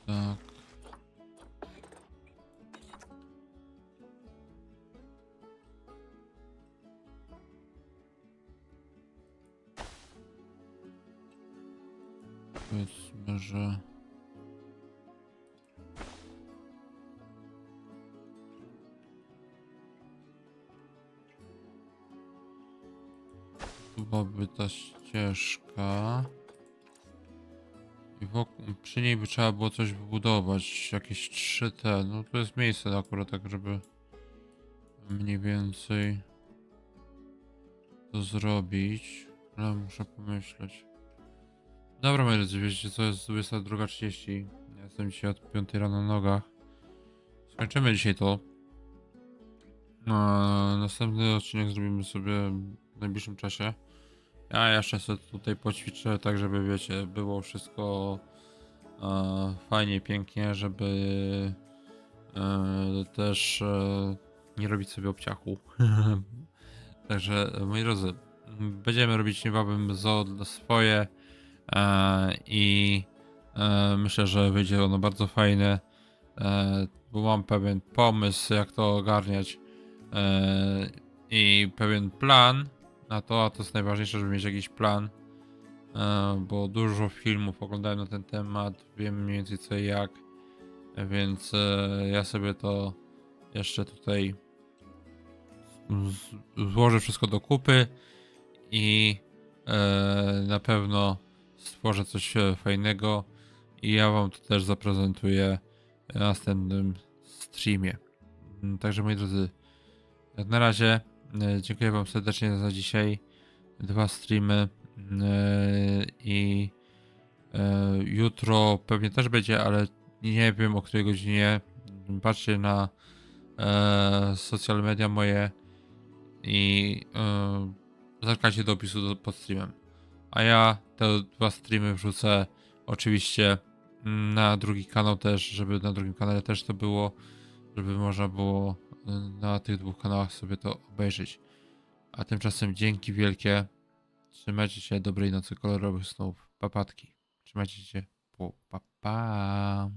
Tak. Powiedzmy, że... Tu byłaby ta ścieżka. I przy niej by trzeba było coś wybudować. Jakieś 3T. No to jest miejsce akurat tak, żeby mniej więcej to zrobić. Ale muszę pomyśleć. Dobra, moi drodzy, wiecie co, jest 22:30. Ja jestem dzisiaj od 5 rano na nogach. Skończymy dzisiaj to. Następny odcinek zrobimy sobie w najbliższym czasie. Ja jeszcze sobie tutaj poćwiczę, tak żeby wiecie, było wszystko fajnie, pięknie, żeby też nie robić sobie obciachu. Także moi drodzy, będziemy robić niebawem zoo dla swoje i myślę, że wyjdzie ono bardzo fajne, bo mam pewien pomysł, jak to ogarniać i pewien plan na to, a to jest najważniejsze, żeby mieć jakiś plan, bo dużo filmów oglądałem na ten temat, wiem mniej więcej co i jak, więc ja sobie to jeszcze tutaj złożę wszystko do kupy i na pewno stworzę coś fajnego i ja wam to też zaprezentuję w następnym streamie. Także moi drodzy, jak na razie dziękuję wam serdecznie za dzisiaj. 2 streamy i jutro pewnie też będzie, ale nie wiem o której godzinie. Patrzcie na social media moje i zerkajcie do opisu pod streamem. A ja te 2 streamy wrzucę oczywiście na drugi kanał też, żeby na drugim kanale też to było, żeby można było na tych 2 kanałach sobie to obejrzeć. A tymczasem dzięki wielkie. Trzymajcie się, dobrej nocy, kolorowych snów, papatki. Trzymajcie się, pa.